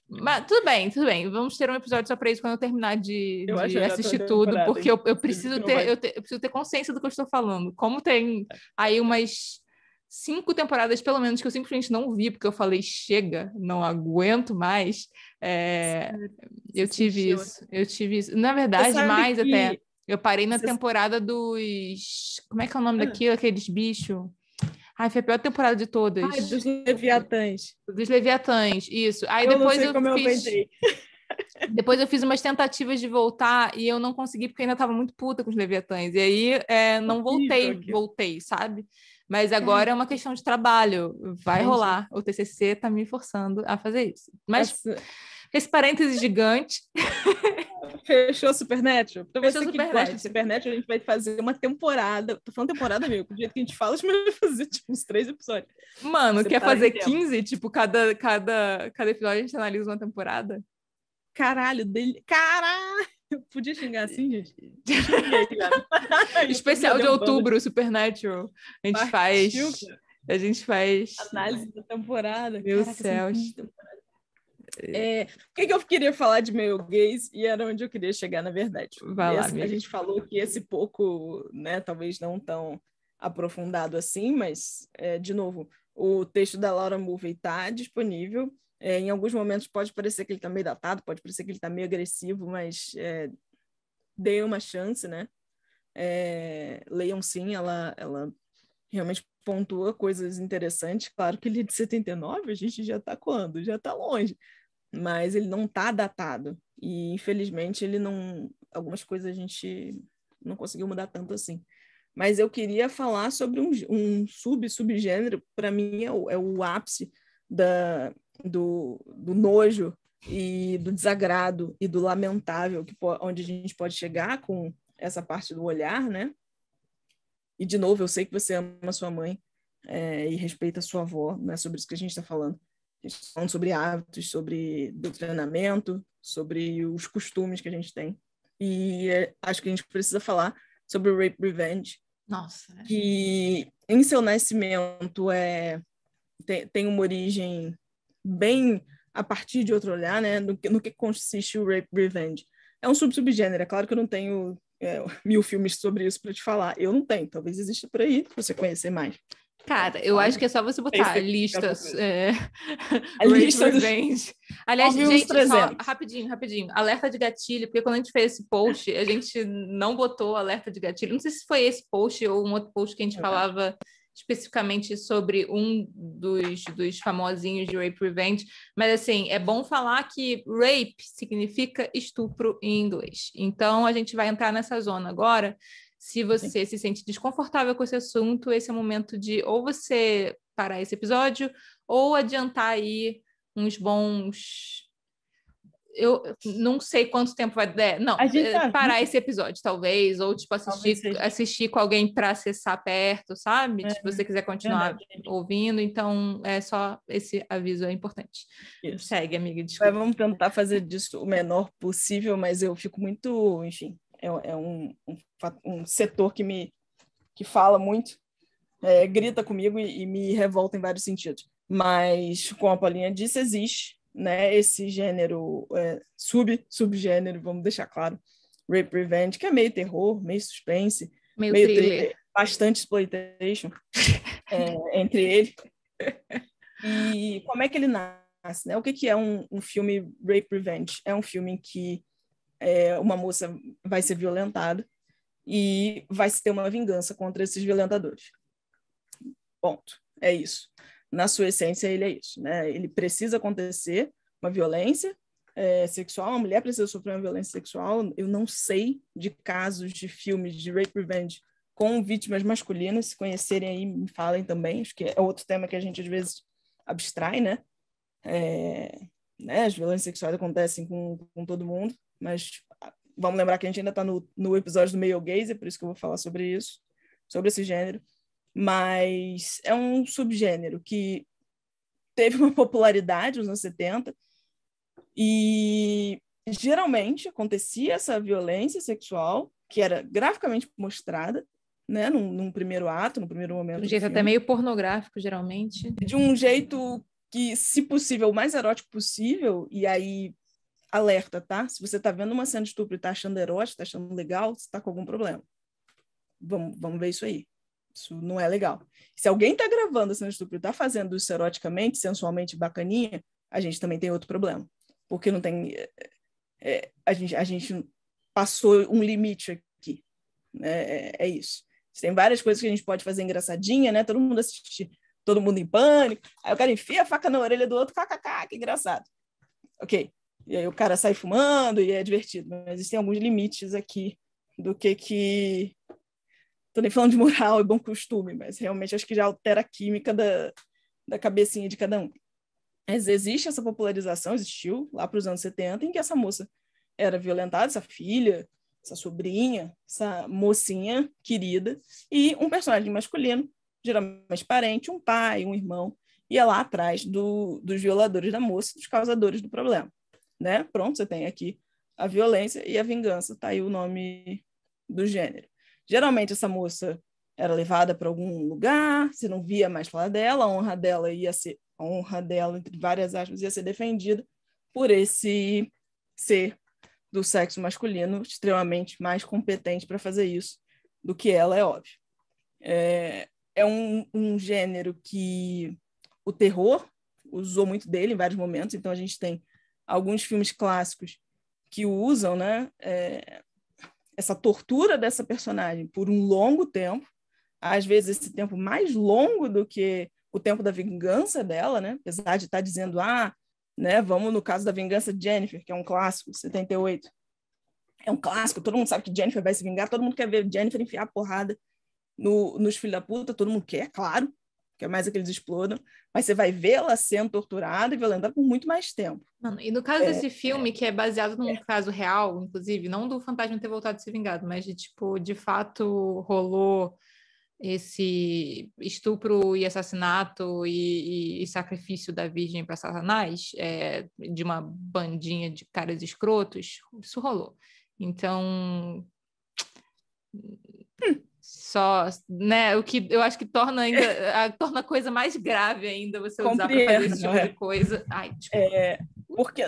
Mas tudo bem. Vamos ter um episódio só para isso quando eu terminar de assistir tudo, porque eu preciso eu preciso ter consciência do que eu estou falando. Como tem aí umas 5 temporadas, pelo menos, que eu simplesmente não vi, porque eu falei, chega, não aguento mais. Eu tive isso. Na verdade, mais até. Eu parei na temporada dos... Como é que é o nome daquilo? Aqueles bichos. Ai, foi a pior temporada de todas. Dos Leviatãs. Dos Leviatãs, isso. Aí eu depois não sei como eu aguentei. Depois eu fiz umas tentativas de voltar e eu não consegui porque ainda estava muito puta com os Leviatãs. E aí não voltei, sabe? Mas agora é uma questão de trabalho. Vai rolar. O TCC tá me forçando a fazer isso. Mas esse parêntese gigante. Fechou Supernatural? Pra Fechou você que gosta de Supernatural, a gente vai fazer uma temporada. Tô falando temporada mesmo, do jeito que a gente fala, a gente vai fazer tipo uns 3 episódios. Mano, quer fazer 15? Tipo, cada episódio a gente analisa uma temporada? Caralho, Caralho! Eu podia xingar assim, gente? Especial de outubro, Supernatural. A gente faz... Análise da temporada. Meu céus. O que eu queria falar de Male Gaze e era onde eu queria chegar, na verdade. Vai lá, a gente falou que esse pouco, né, talvez não tão aprofundado assim, mas, de novo, o texto da Laura Mulvey está disponível. Em alguns momentos pode parecer que ele está meio datado, pode parecer que ele está meio agressivo, mas dê uma chance, né? Leiam sim, ela realmente pontua coisas interessantes. Claro que ele é de 79, a gente já está quando? Já está longe. Mas ele não está datado. E, infelizmente, ele não... Algumas coisas a gente não conseguiu mudar tanto assim. Mas eu queria falar sobre um subgênero, para mim é o ápice do nojo e do desagrado e do lamentável, onde a gente pode chegar com essa parte do olhar, né? E, de novo, eu sei que você ama sua mãe e respeita sua avó, não é sobre isso que a gente está falando. A gente está falando sobre hábitos, sobre doutrinamento, sobre os costumes que a gente tem. E acho que a gente precisa falar sobre o Rape Revenge. Nossa. Que, em seu nascimento, tem uma origem bem a partir de outro olhar, né? No que consiste o Rape Revenge. É um subgênero. É claro que eu não tenho 1000 filmes sobre isso para te falar. Eu não tenho. Talvez exista por aí, para você conhecer mais. Cara, eu acho que é só você botar listas. A lista dos... Revenge. Aliás, gente, só rapidinho. Alerta de gatilho, porque quando a gente fez esse post, a gente não botou alerta de gatilho. Não sei se foi esse post ou um outro post que a gente falava especificamente sobre um dos famosinhos de Rape Revenge, mas assim, é bom falar que rape significa estupro em inglês. Então, a gente vai entrar nessa zona agora. Se você se sente desconfortável com esse assunto, esse é o momento de ou você parar esse episódio ou adiantar aí uns bons... Eu não sei quanto tempo vai... parar esse episódio, talvez, ou tipo assistir com alguém para acessar perto, sabe? Se você quiser continuar ouvindo, então é só esse aviso é importante. Isso. Segue, amiga, desculpa. Vamos tentar fazer disso o menor possível, mas eu fico muito, enfim, é um setor que fala muito, grita comigo e me revolta em vários sentidos. Mas, como a Paulinha disse, existe, né, esse gênero, subgênero, vamos deixar claro, Rape Revenge, que é meio terror, meio suspense, meio thriller, bastante exploitation entre ele. E como é que ele nasce, né? O que é um filme Rape Revenge? É um filme em que uma moça vai ser violentada e vai se ter uma vingança contra esses violentadores. Ponto. É isso. Na sua essência, ele é isso, né? Ele precisa acontecer uma violência sexual, a mulher precisa sofrer uma violência sexual. Eu não sei de casos de filmes de Rape Revenge com vítimas masculinas. Se conhecerem aí, me falem também. Acho que é outro tema que a gente, às vezes, abstrai, né? As violências sexuais acontecem com todo mundo, mas vamos lembrar que a gente ainda está no episódio do male gaze, é por isso que eu vou falar sobre isso, sobre esse gênero. Mas é um subgênero que teve uma popularidade nos anos 70 e geralmente acontecia essa violência sexual que era graficamente mostrada, né, num primeiro ato, no primeiro momento. De um jeito até meio pornográfico, geralmente. De um jeito que, se possível, o mais erótico possível, e aí, alerta, tá? Se você tá vendo uma cena de estupro e tá achando erótico, tá achando legal, você tá com algum problema. Vamos ver isso aí. Isso não é legal. Se alguém tá gravando a cena de estupro e tá fazendo isso eroticamente, sensualmente, bacaninha, a gente também tem outro problema. Porque não tem... a gente passou um limite aqui. Né? É isso. Tem várias coisas que a gente pode fazer engraçadinha, né? Todo mundo assiste Todo Mundo em Pânico, aí o cara enfia a faca na orelha do outro, kkk, que engraçado. Ok, e aí o cara sai fumando e é divertido, mas existem alguns limites aqui do que... Tô nem falando de moral e bom costume, mas realmente acho que já altera a química da cabecinha de cada um. Mas existe essa popularização, existiu lá para os anos 70, em que essa moça era violentada, essa filha, essa sobrinha, essa mocinha querida, e um personagem masculino, geralmente parente, um pai, um irmão, ia lá atrás dos violadores da moça, dos causadores do problema. Né? Pronto, você tem aqui a violência e a vingança, tá aí o nome do gênero. Geralmente essa moça era levada para algum lugar, você não via mais falar dela, a honra dela, entre várias aspas, ia ser defendida por esse ser do sexo masculino extremamente mais competente para fazer isso do que ela, é óbvio. É um gênero que o terror usou muito dele em vários momentos, então a gente tem alguns filmes clássicos que o usam, né? essa tortura dessa personagem por um longo tempo, às vezes esse tempo mais longo do que o tempo da vingança dela, né? Apesar de estar dizendo, né, vamos no caso da vingança de Jennifer, que é um clássico, 78. É um clássico, todo mundo sabe que Jennifer vai se vingar, todo mundo quer ver Jennifer enfiar a porrada nos filhos da puta, todo mundo quer, claro, quer mais é que eles explodam, mas você vai ver ela sendo torturada e violentada por muito mais tempo. Mano, e no caso desse filme, que é baseado num caso real, inclusive, não do fantasma ter voltado a ser vingado, mas de, tipo, de fato rolou esse estupro e assassinato e sacrifício da Virgem para Satanás, de uma bandinha de caras escrotos, isso rolou. Então, só, né, o que eu acho que torna a coisa mais grave ainda você usar para fazer esse tipo de coisa. Ai, desculpa. Porque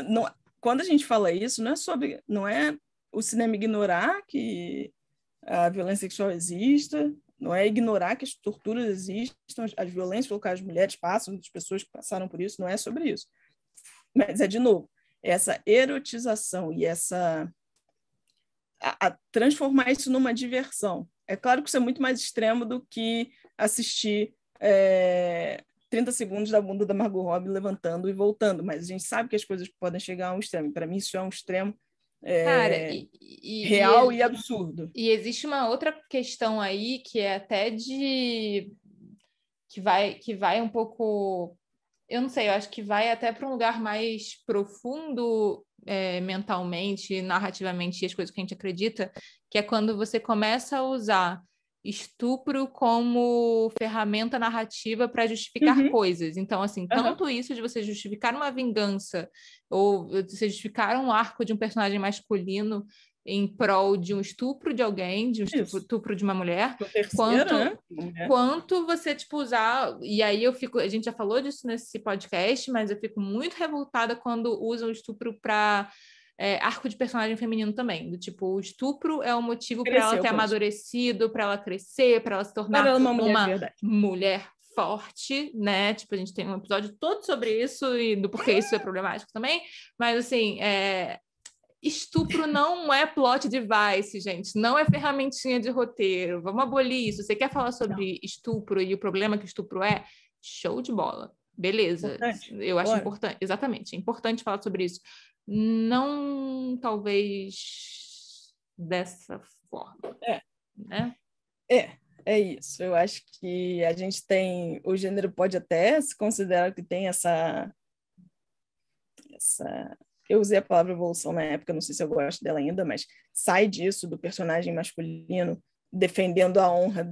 quando a gente fala isso, não é o cinema ignorar que a violência sexual exista, não é ignorar que as torturas existam, as violências pelas quais as mulheres passam, as pessoas que passaram por isso, não é sobre isso. Mas de novo, essa erotização e a transformar isso numa diversão. É claro que isso é muito mais extremo do que assistir 30 segundos da bunda da Margot Robbie levantando e voltando, mas a gente sabe que as coisas podem chegar a um extremo. Para mim, isso é um extremo Cara, real e absurdo. E existe uma outra questão aí que é até de... que vai um pouco... Eu não sei, eu acho que vai até para um lugar mais profundo mentalmente, narrativamente, e as coisas que a gente acredita, que é quando você começa a usar estupro como ferramenta narrativa para justificar coisas. Então, assim, tanto isso de você justificar uma vingança ou você justificar um arco de um personagem masculino em prol de um estupro de alguém, de um estupro de uma mulher, quanto você, tipo, usar... E aí a gente já falou disso nesse podcast, mas eu fico muito revoltada quando usam o estupro para arco de personagem feminino também. Do tipo, o estupro é um motivo para ela ter amadurecido, para ela crescer, para ela se tornar uma mulher forte, né? Tipo, a gente tem um episódio todo sobre isso e do porquê isso é problemático também. Mas, assim, estupro não é plot device, gente. Não é ferramentinha de roteiro. Vamos abolir isso. Você quer falar sobre estupro e o problema que estupro é? Show de bola. Beleza. Eu acho importante. Exatamente. É importante falar sobre isso. Não, talvez, dessa forma. Né? É isso. Eu acho que a gente tem... O gênero pode até se considerar que tem essa... Eu usei a palavra evolução na época, não sei se eu gosto dela ainda, mas sai disso do personagem masculino defendendo a honra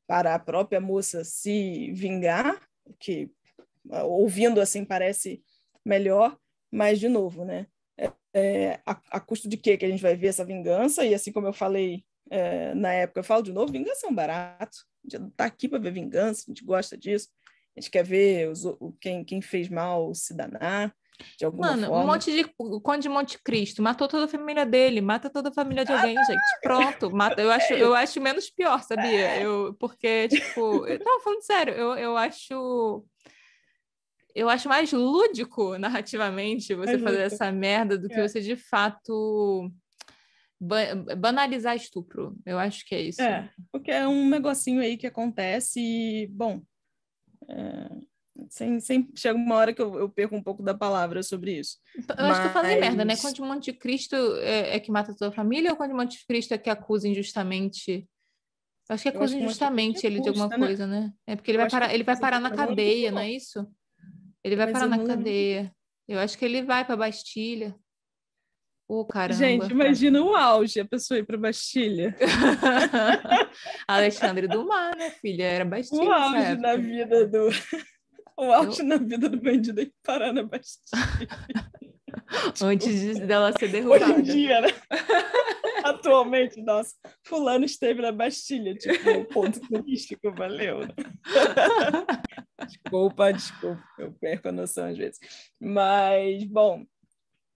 para a própria moça se vingar, que ouvindo assim parece melhor, mas de novo, né? A custo de quê que a gente vai ver essa vingança? E assim como eu falei na época, eu falo de novo, vingança é um barato. A gente está aqui para ver vingança, a gente gosta disso, a gente quer ver quem fez mal se danar. De alguma forma. O Conde de Monte Cristo matou toda a família dele, mata toda a família de alguém, gente. Pronto, mata. Eu acho menos pior, sabia? Porque, tipo, não, falando sério, eu acho mais lúdico narrativamente você fazer essa merda do que você de fato banalizar estupro. Eu acho que é isso. Porque é um negocinho aí que acontece e, bom, chega uma hora que eu perco um pouco da palavra sobre isso. Eu acho que eu falei merda, né? Conde de Monte Cristo é que mata toda a família ou Conde de Monte Cristo é que acusa injustamente? Eu acho que acusa injustamente ele de alguma coisa, né? É porque ele vai parar na cadeia, não é isso? Ele vai parar na cadeia. Eu acho que ele vai para Bastilha. Caramba. Gente, imagina o auge, a pessoa ir para Bastilha. Alexandre Dumas, né, filha? Era Bastilha. O auge na vida do... O auge na vida do bandido é parar na Bastilha. Antes dela ser derrubada. Hoje em dia, né? Atualmente, nossa, fulano esteve na Bastilha, tipo, um ponto turístico, valeu. Né? Desculpa, eu perco a noção às vezes. Mas, bom,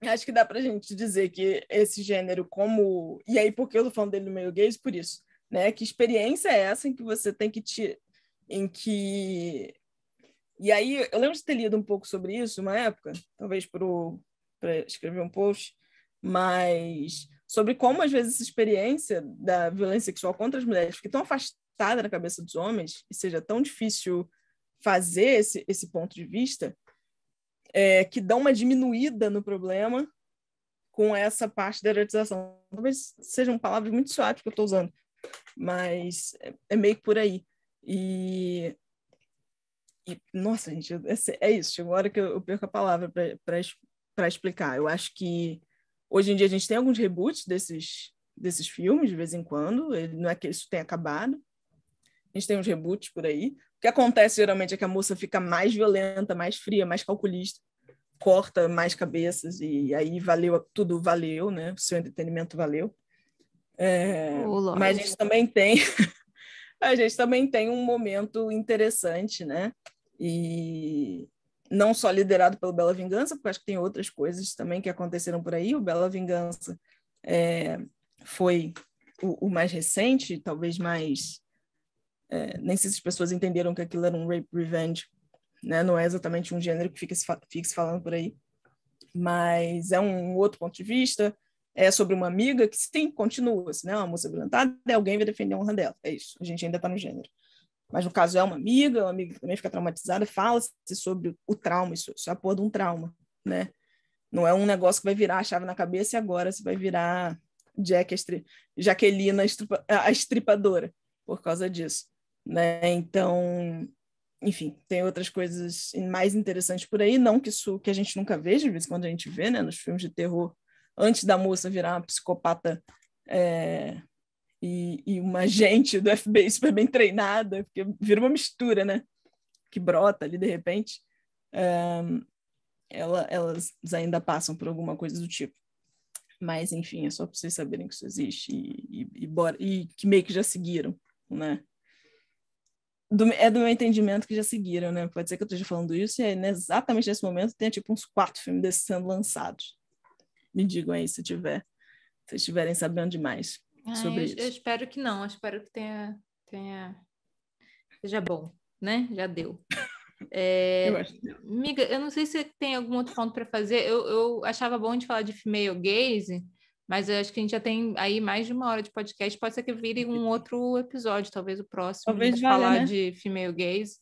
acho que dá pra gente dizer que esse gênero como... E aí, por que eu tô falando dele no meio gays? Por isso, né? Que experiência é essa em que você tem que em que... E aí, eu lembro de ter lido um pouco sobre isso uma época, talvez para escrever um post, mas sobre como, às vezes, essa experiência da violência sexual contra as mulheres fica tão afastada na cabeça dos homens e seja tão difícil fazer esse ponto de vista, que dá uma diminuída no problema com essa parte da erotização. Talvez sejam palavras muito suaves que eu estou usando, mas é meio que por aí. E nossa, gente, é isso. Chegou a hora que eu perco a palavra para explicar. Eu acho que hoje em dia a gente tem alguns reboots desses filmes, de vez em quando. Não é que isso tenha acabado. A gente tem uns reboots por aí. O que acontece geralmente é que a moça fica mais violenta, mais fria, mais calculista, corta mais cabeças, e aí tudo valeu, né? O seu entretenimento valeu. Mas a gente também tem um momento interessante, né? E não só liderado pelo Bela Vingança, porque acho que tem outras coisas também que aconteceram por aí. O Bela Vingança foi o mais recente, talvez mais... nem sei se as pessoas entenderam que aquilo era um rape revenge, né? Não é exatamente um gênero que fica se falando por aí, mas é um outro ponto de vista. É sobre uma amiga que, sim, continua-se, né? Uma moça violentada e alguém vai defender a honra dela. É isso, a gente ainda está no gênero. Mas, no caso, é uma amiga que também fica traumatizada, fala-se sobre o trauma, isso é a porra de um trauma, né? Não é um negócio que vai virar a chave na cabeça e agora você vai virar Jaqueline a estripadora por causa disso, né? Então, enfim, tem outras coisas mais interessantes por aí, não que isso que a gente nunca veja, de vez em quando a gente vê, né, nos filmes de terror, antes da moça virar uma psicopata e uma agente do FBI super bem treinada, porque vira uma mistura, né, que brota ali de repente, elas ainda passam por alguma coisa do tipo. Mas, enfim, é só para vocês saberem que isso existe e que meio que já seguiram, né? Do meu entendimento que já seguiram, né? Pode ser que eu esteja falando isso e exatamente nesse momento tem tipo uns 4 filmes desses sendo lançados. Me digam aí se vocês estiverem sabendo demais sobre isso. Eu espero que não, eu espero que seja bom, né? Já deu. Eu acho. Miga, eu não sei se tem algum outro ponto para fazer. Eu achava bom de falar de female gaze, mas eu acho que a gente já tem aí mais de 1 hora de podcast. Pode ser que vire um outro episódio, talvez o próximo, talvez de valha, falar né? de female gaze,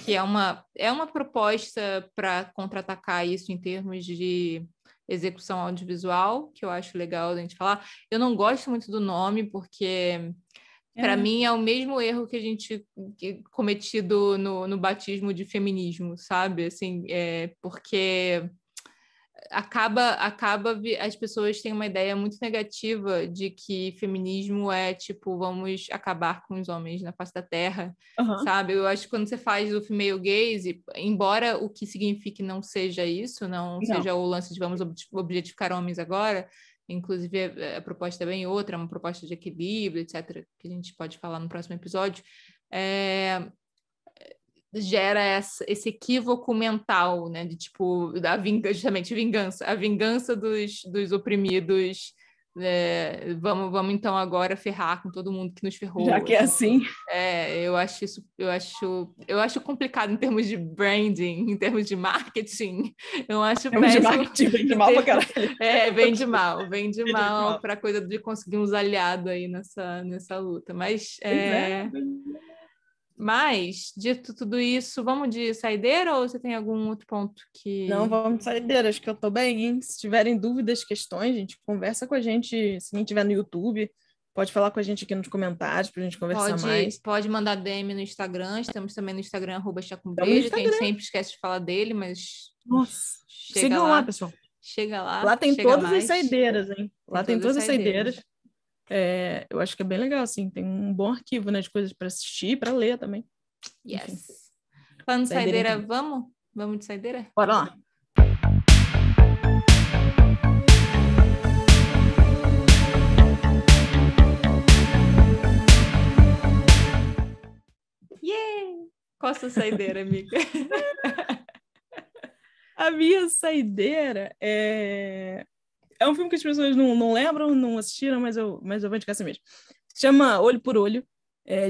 que é uma proposta para contra-atacar isso em termos de execução audiovisual, que eu acho legal a gente falar. Eu não gosto muito do nome, porque para mim é o mesmo erro que a gente cometido no batismo de feminismo, sabe? Assim, porque as pessoas têm uma ideia muito negativa de que feminismo é tipo, vamos acabar com os homens na face da terra, sabe? Eu acho que quando você faz o female gaze, embora o que signifique não seja isso, não seja o lance de vamos objetificar homens agora, inclusive a proposta é bem outra, é uma proposta de equilíbrio, etc., que a gente pode falar no próximo episódio, gera esse equívoco mental, né, de tipo, justamente vingança, a vingança dos oprimidos, vamos então agora ferrar com todo mundo que nos ferrou. Já que é assim. Eu acho complicado em termos de branding, em termos de marketing. Eu acho péssimo. De marketing, vem de mal pra caralho. Vem de mal para coisa de conseguir uns aliados aí nessa luta. Mas, dito tudo isso, vamos de saideira ou você tem algum outro ponto que... Não, vamos de saideira, acho que eu tô bem, hein? Se tiverem dúvidas, questões, gente, conversa com a gente. Se quem estiver no YouTube, pode falar com a gente aqui nos comentários pra gente conversar mais. Pode mandar DM no Instagram, estamos também no Instagram, @chacombejo, que a gente sempre esquece de falar dele, mas... Nossa, sigam lá, pessoal. Chega lá. Lá tem todas as saideiras, hein? Lá tem todas as saideiras. Eu acho que é bem legal, assim, tem um bom arquivo, né, de coisas para assistir e para ler também. Yes. Enfim. Falando de saideira, então. Vamos de saideira? Bora lá. Yeah! Qual a sua saideira, amiga? A minha saideira é um filme que as pessoas não lembram, não assistiram, mas eu vou indicar assim mesmo. Se chama Olho por Olho,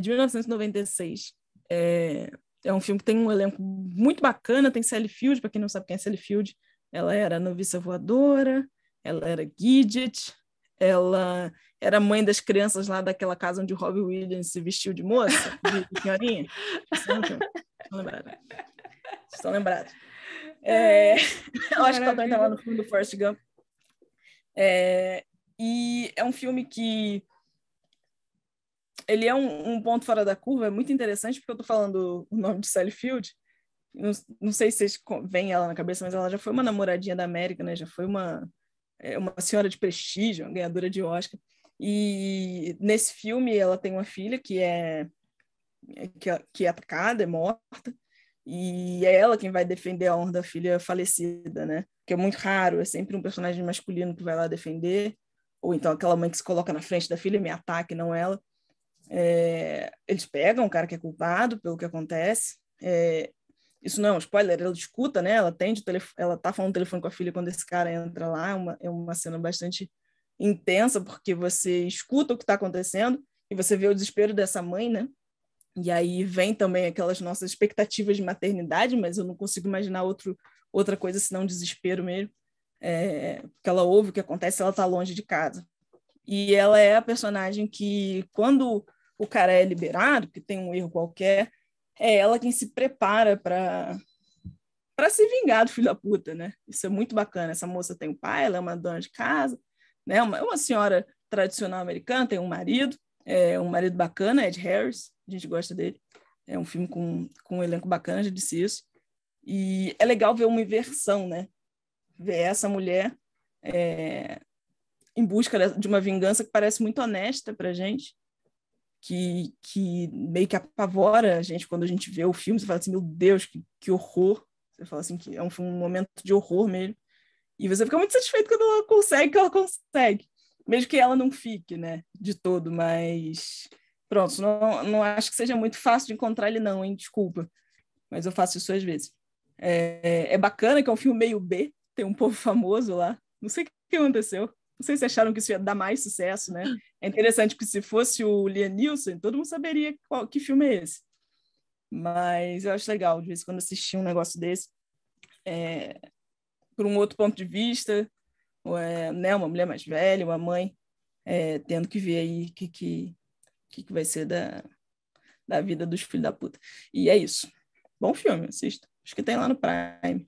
de 1996. É um filme que tem um elenco muito bacana, tem Sally Field, para quem não sabe quem é Sally Field, ela era Noviça Voadora, ela era Gidget, Ela era mãe das crianças lá daquela casa onde o Robbie Williams se vestiu de moça, de senhorinha. Estão lembrados? Eu acho que ela também está lá no filme do Forrest Gump. E é um filme que ele é um ponto fora da curva, é muito interessante, porque eu estou falando o nome de Sally Field. Não sei se vocês veem ela na cabeça, mas ela já foi uma namoradinha da América, né? Já foi uma senhora de prestígio, uma ganhadora de Oscar. E nesse filme ela tem uma filha que é atacada, é morta, e é ela quem vai defender a honra da filha falecida, né? Que é muito raro, é sempre um personagem masculino que vai lá defender, ou então aquela mãe que se coloca na frente da filha e me ataca, e não ela. Eles pegam o cara que é culpado pelo que acontece. Isso não é um spoiler, ela escuta, né? Ela atende o telefone, ela tá falando no telefone com a filha quando esse cara entra lá. É uma cena bastante intensa, porque você escuta o que está acontecendo e você vê o desespero dessa mãe, né? E aí vem também aquelas nossas expectativas de maternidade, mas eu não consigo imaginar outra coisa senão desespero mesmo. Porque ela ouve o que acontece, ela está longe de casa. E ela é a personagem que, quando o cara é liberado, que tem um erro qualquer, é ela quem se prepara para se vingar do filho da puta, né? Isso é muito bacana. Essa moça tem um pai, ela é uma dona de casa, né? Uma senhora tradicional americana, tem um marido bacana, Ed Harris, a gente gosta dele. É um filme com um elenco bacana, já disse isso. E é legal ver uma inversão, né? Ver essa mulher em busca de uma vingança que parece muito honesta pra gente, que meio que apavora a gente quando a gente vê o filme. Você fala assim, meu Deus, que horror. Você fala assim, que é um momento de horror mesmo. E você fica muito satisfeito quando ela consegue, que ela consegue. Mesmo que ela não fique, né, de todo, mas... Pronto, não acho que seja muito fácil de encontrar ele não, hein, desculpa. Mas eu faço isso às vezes. É bacana que é um filme meio B, tem um povo famoso lá. Não sei o que aconteceu. Não sei se acharam que isso ia dar mais sucesso, né? É interessante que se fosse o Liam Neeson, todo mundo saberia que filme é esse. Mas eu acho legal, de vez em quando, assistir um negócio desse, por um outro ponto de vista, né, uma mulher mais velha, uma mãe, tendo que ver aí o que vai ser da vida dos filhos da puta. E é isso. Bom filme, assista. Acho que tem lá no Prime.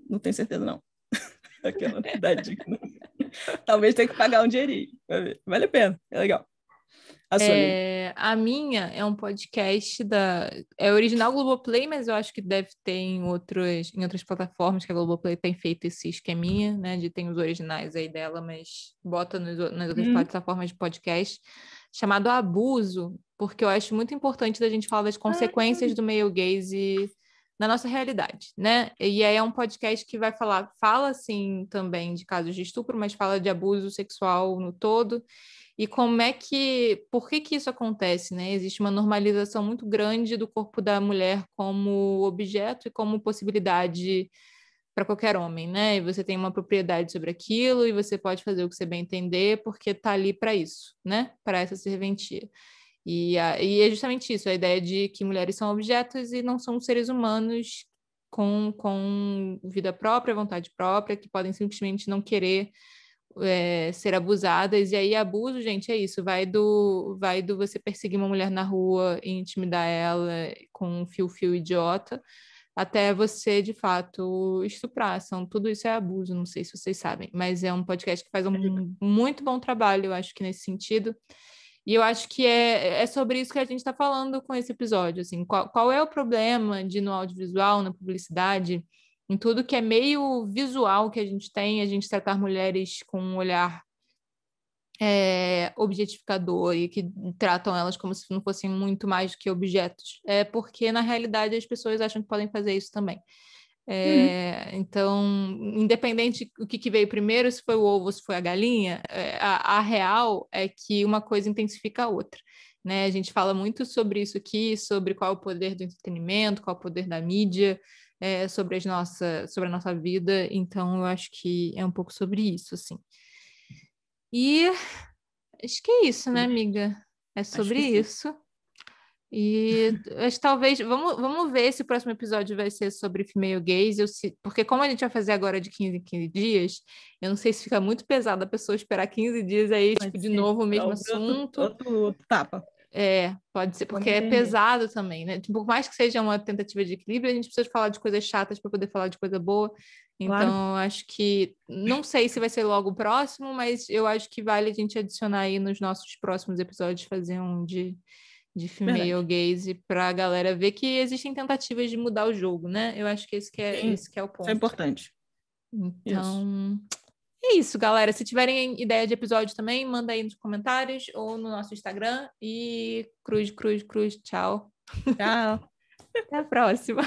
Não tenho certeza, não. Aquela da dica. Talvez tenha que pagar um dinheirinho. Vale a pena, é legal. A sua amiga. A minha é um podcast é original Globoplay, mas eu acho que deve ter em outras plataformas que a Globoplay tem feito esse esqueminha, né? De tem os originais aí dela, mas bota nas outras plataformas de podcast, chamado Abuso, porque eu acho muito importante da gente falar das consequências do male gaze na nossa realidade, né? E aí é um podcast que fala assim também de casos de estupro, mas fala de abuso sexual no todo. E por que isso acontece, né? Existe uma normalização muito grande do corpo da mulher como objeto e como possibilidade para qualquer homem, né? E você tem uma propriedade sobre aquilo e você pode fazer o que você bem entender porque está ali para isso, né? Para essa serventia. E é justamente isso, a ideia de que mulheres são objetos e não são seres humanos com vida própria, vontade própria, que podem simplesmente não querer ser abusadas. E aí, abuso, gente, é isso. Vai do você perseguir uma mulher na rua e intimidar ela com um fio idiota, até você, de fato, estuprar. Tudo isso é abuso, não sei se vocês sabem. Mas é um podcast que faz um muito bom trabalho, eu acho que nesse sentido. E eu acho que é sobre isso que a gente está falando com esse episódio. Assim, qual é o problema de no audiovisual, na publicidade, em tudo que é meio visual que a gente tratar mulheres com um olhar objetificador e que tratam elas como se não fossem muito mais do que objetos. É porque, na realidade, as pessoas acham que podem fazer isso também. Então, independente do que veio primeiro, se foi o ovo ou se foi a galinha, a real é que uma coisa intensifica a outra. Né? A gente fala muito sobre isso aqui, sobre qual é o poder do entretenimento, qual é o poder da mídia, sobre a nossa vida. Então, eu acho que é um pouco sobre isso, assim. E acho que é isso, né, amiga? É sobre isso. E acho que talvez. Vamos ver se o próximo episódio vai ser sobre female gaze. Porque, como a gente vai fazer agora de 15 em 15 dias, eu não sei se fica muito pesado a pessoa esperar 15 dias aí, tipo, de novo o mesmo assunto. Outro tapa. Pode ser, porque Vamos é entender. pesado também, né? Tipo, por mais que seja uma tentativa de equilíbrio, a gente precisa falar de coisas chatas para poder falar de coisa boa. Claro. Então, acho que. Não sei se vai ser logo o próximo, mas eu acho que vale a gente adicionar aí nos nossos próximos episódios, fazer um de female gaze para a galera ver que existem tentativas de mudar o jogo, né? Eu acho que esse que é o ponto. Isso é importante. Então, é isso, galera. Se tiverem ideia de episódio também, manda aí nos comentários ou no nosso Instagram. E cruz, cruz, cruz. Tchau. Tchau. Até a próxima.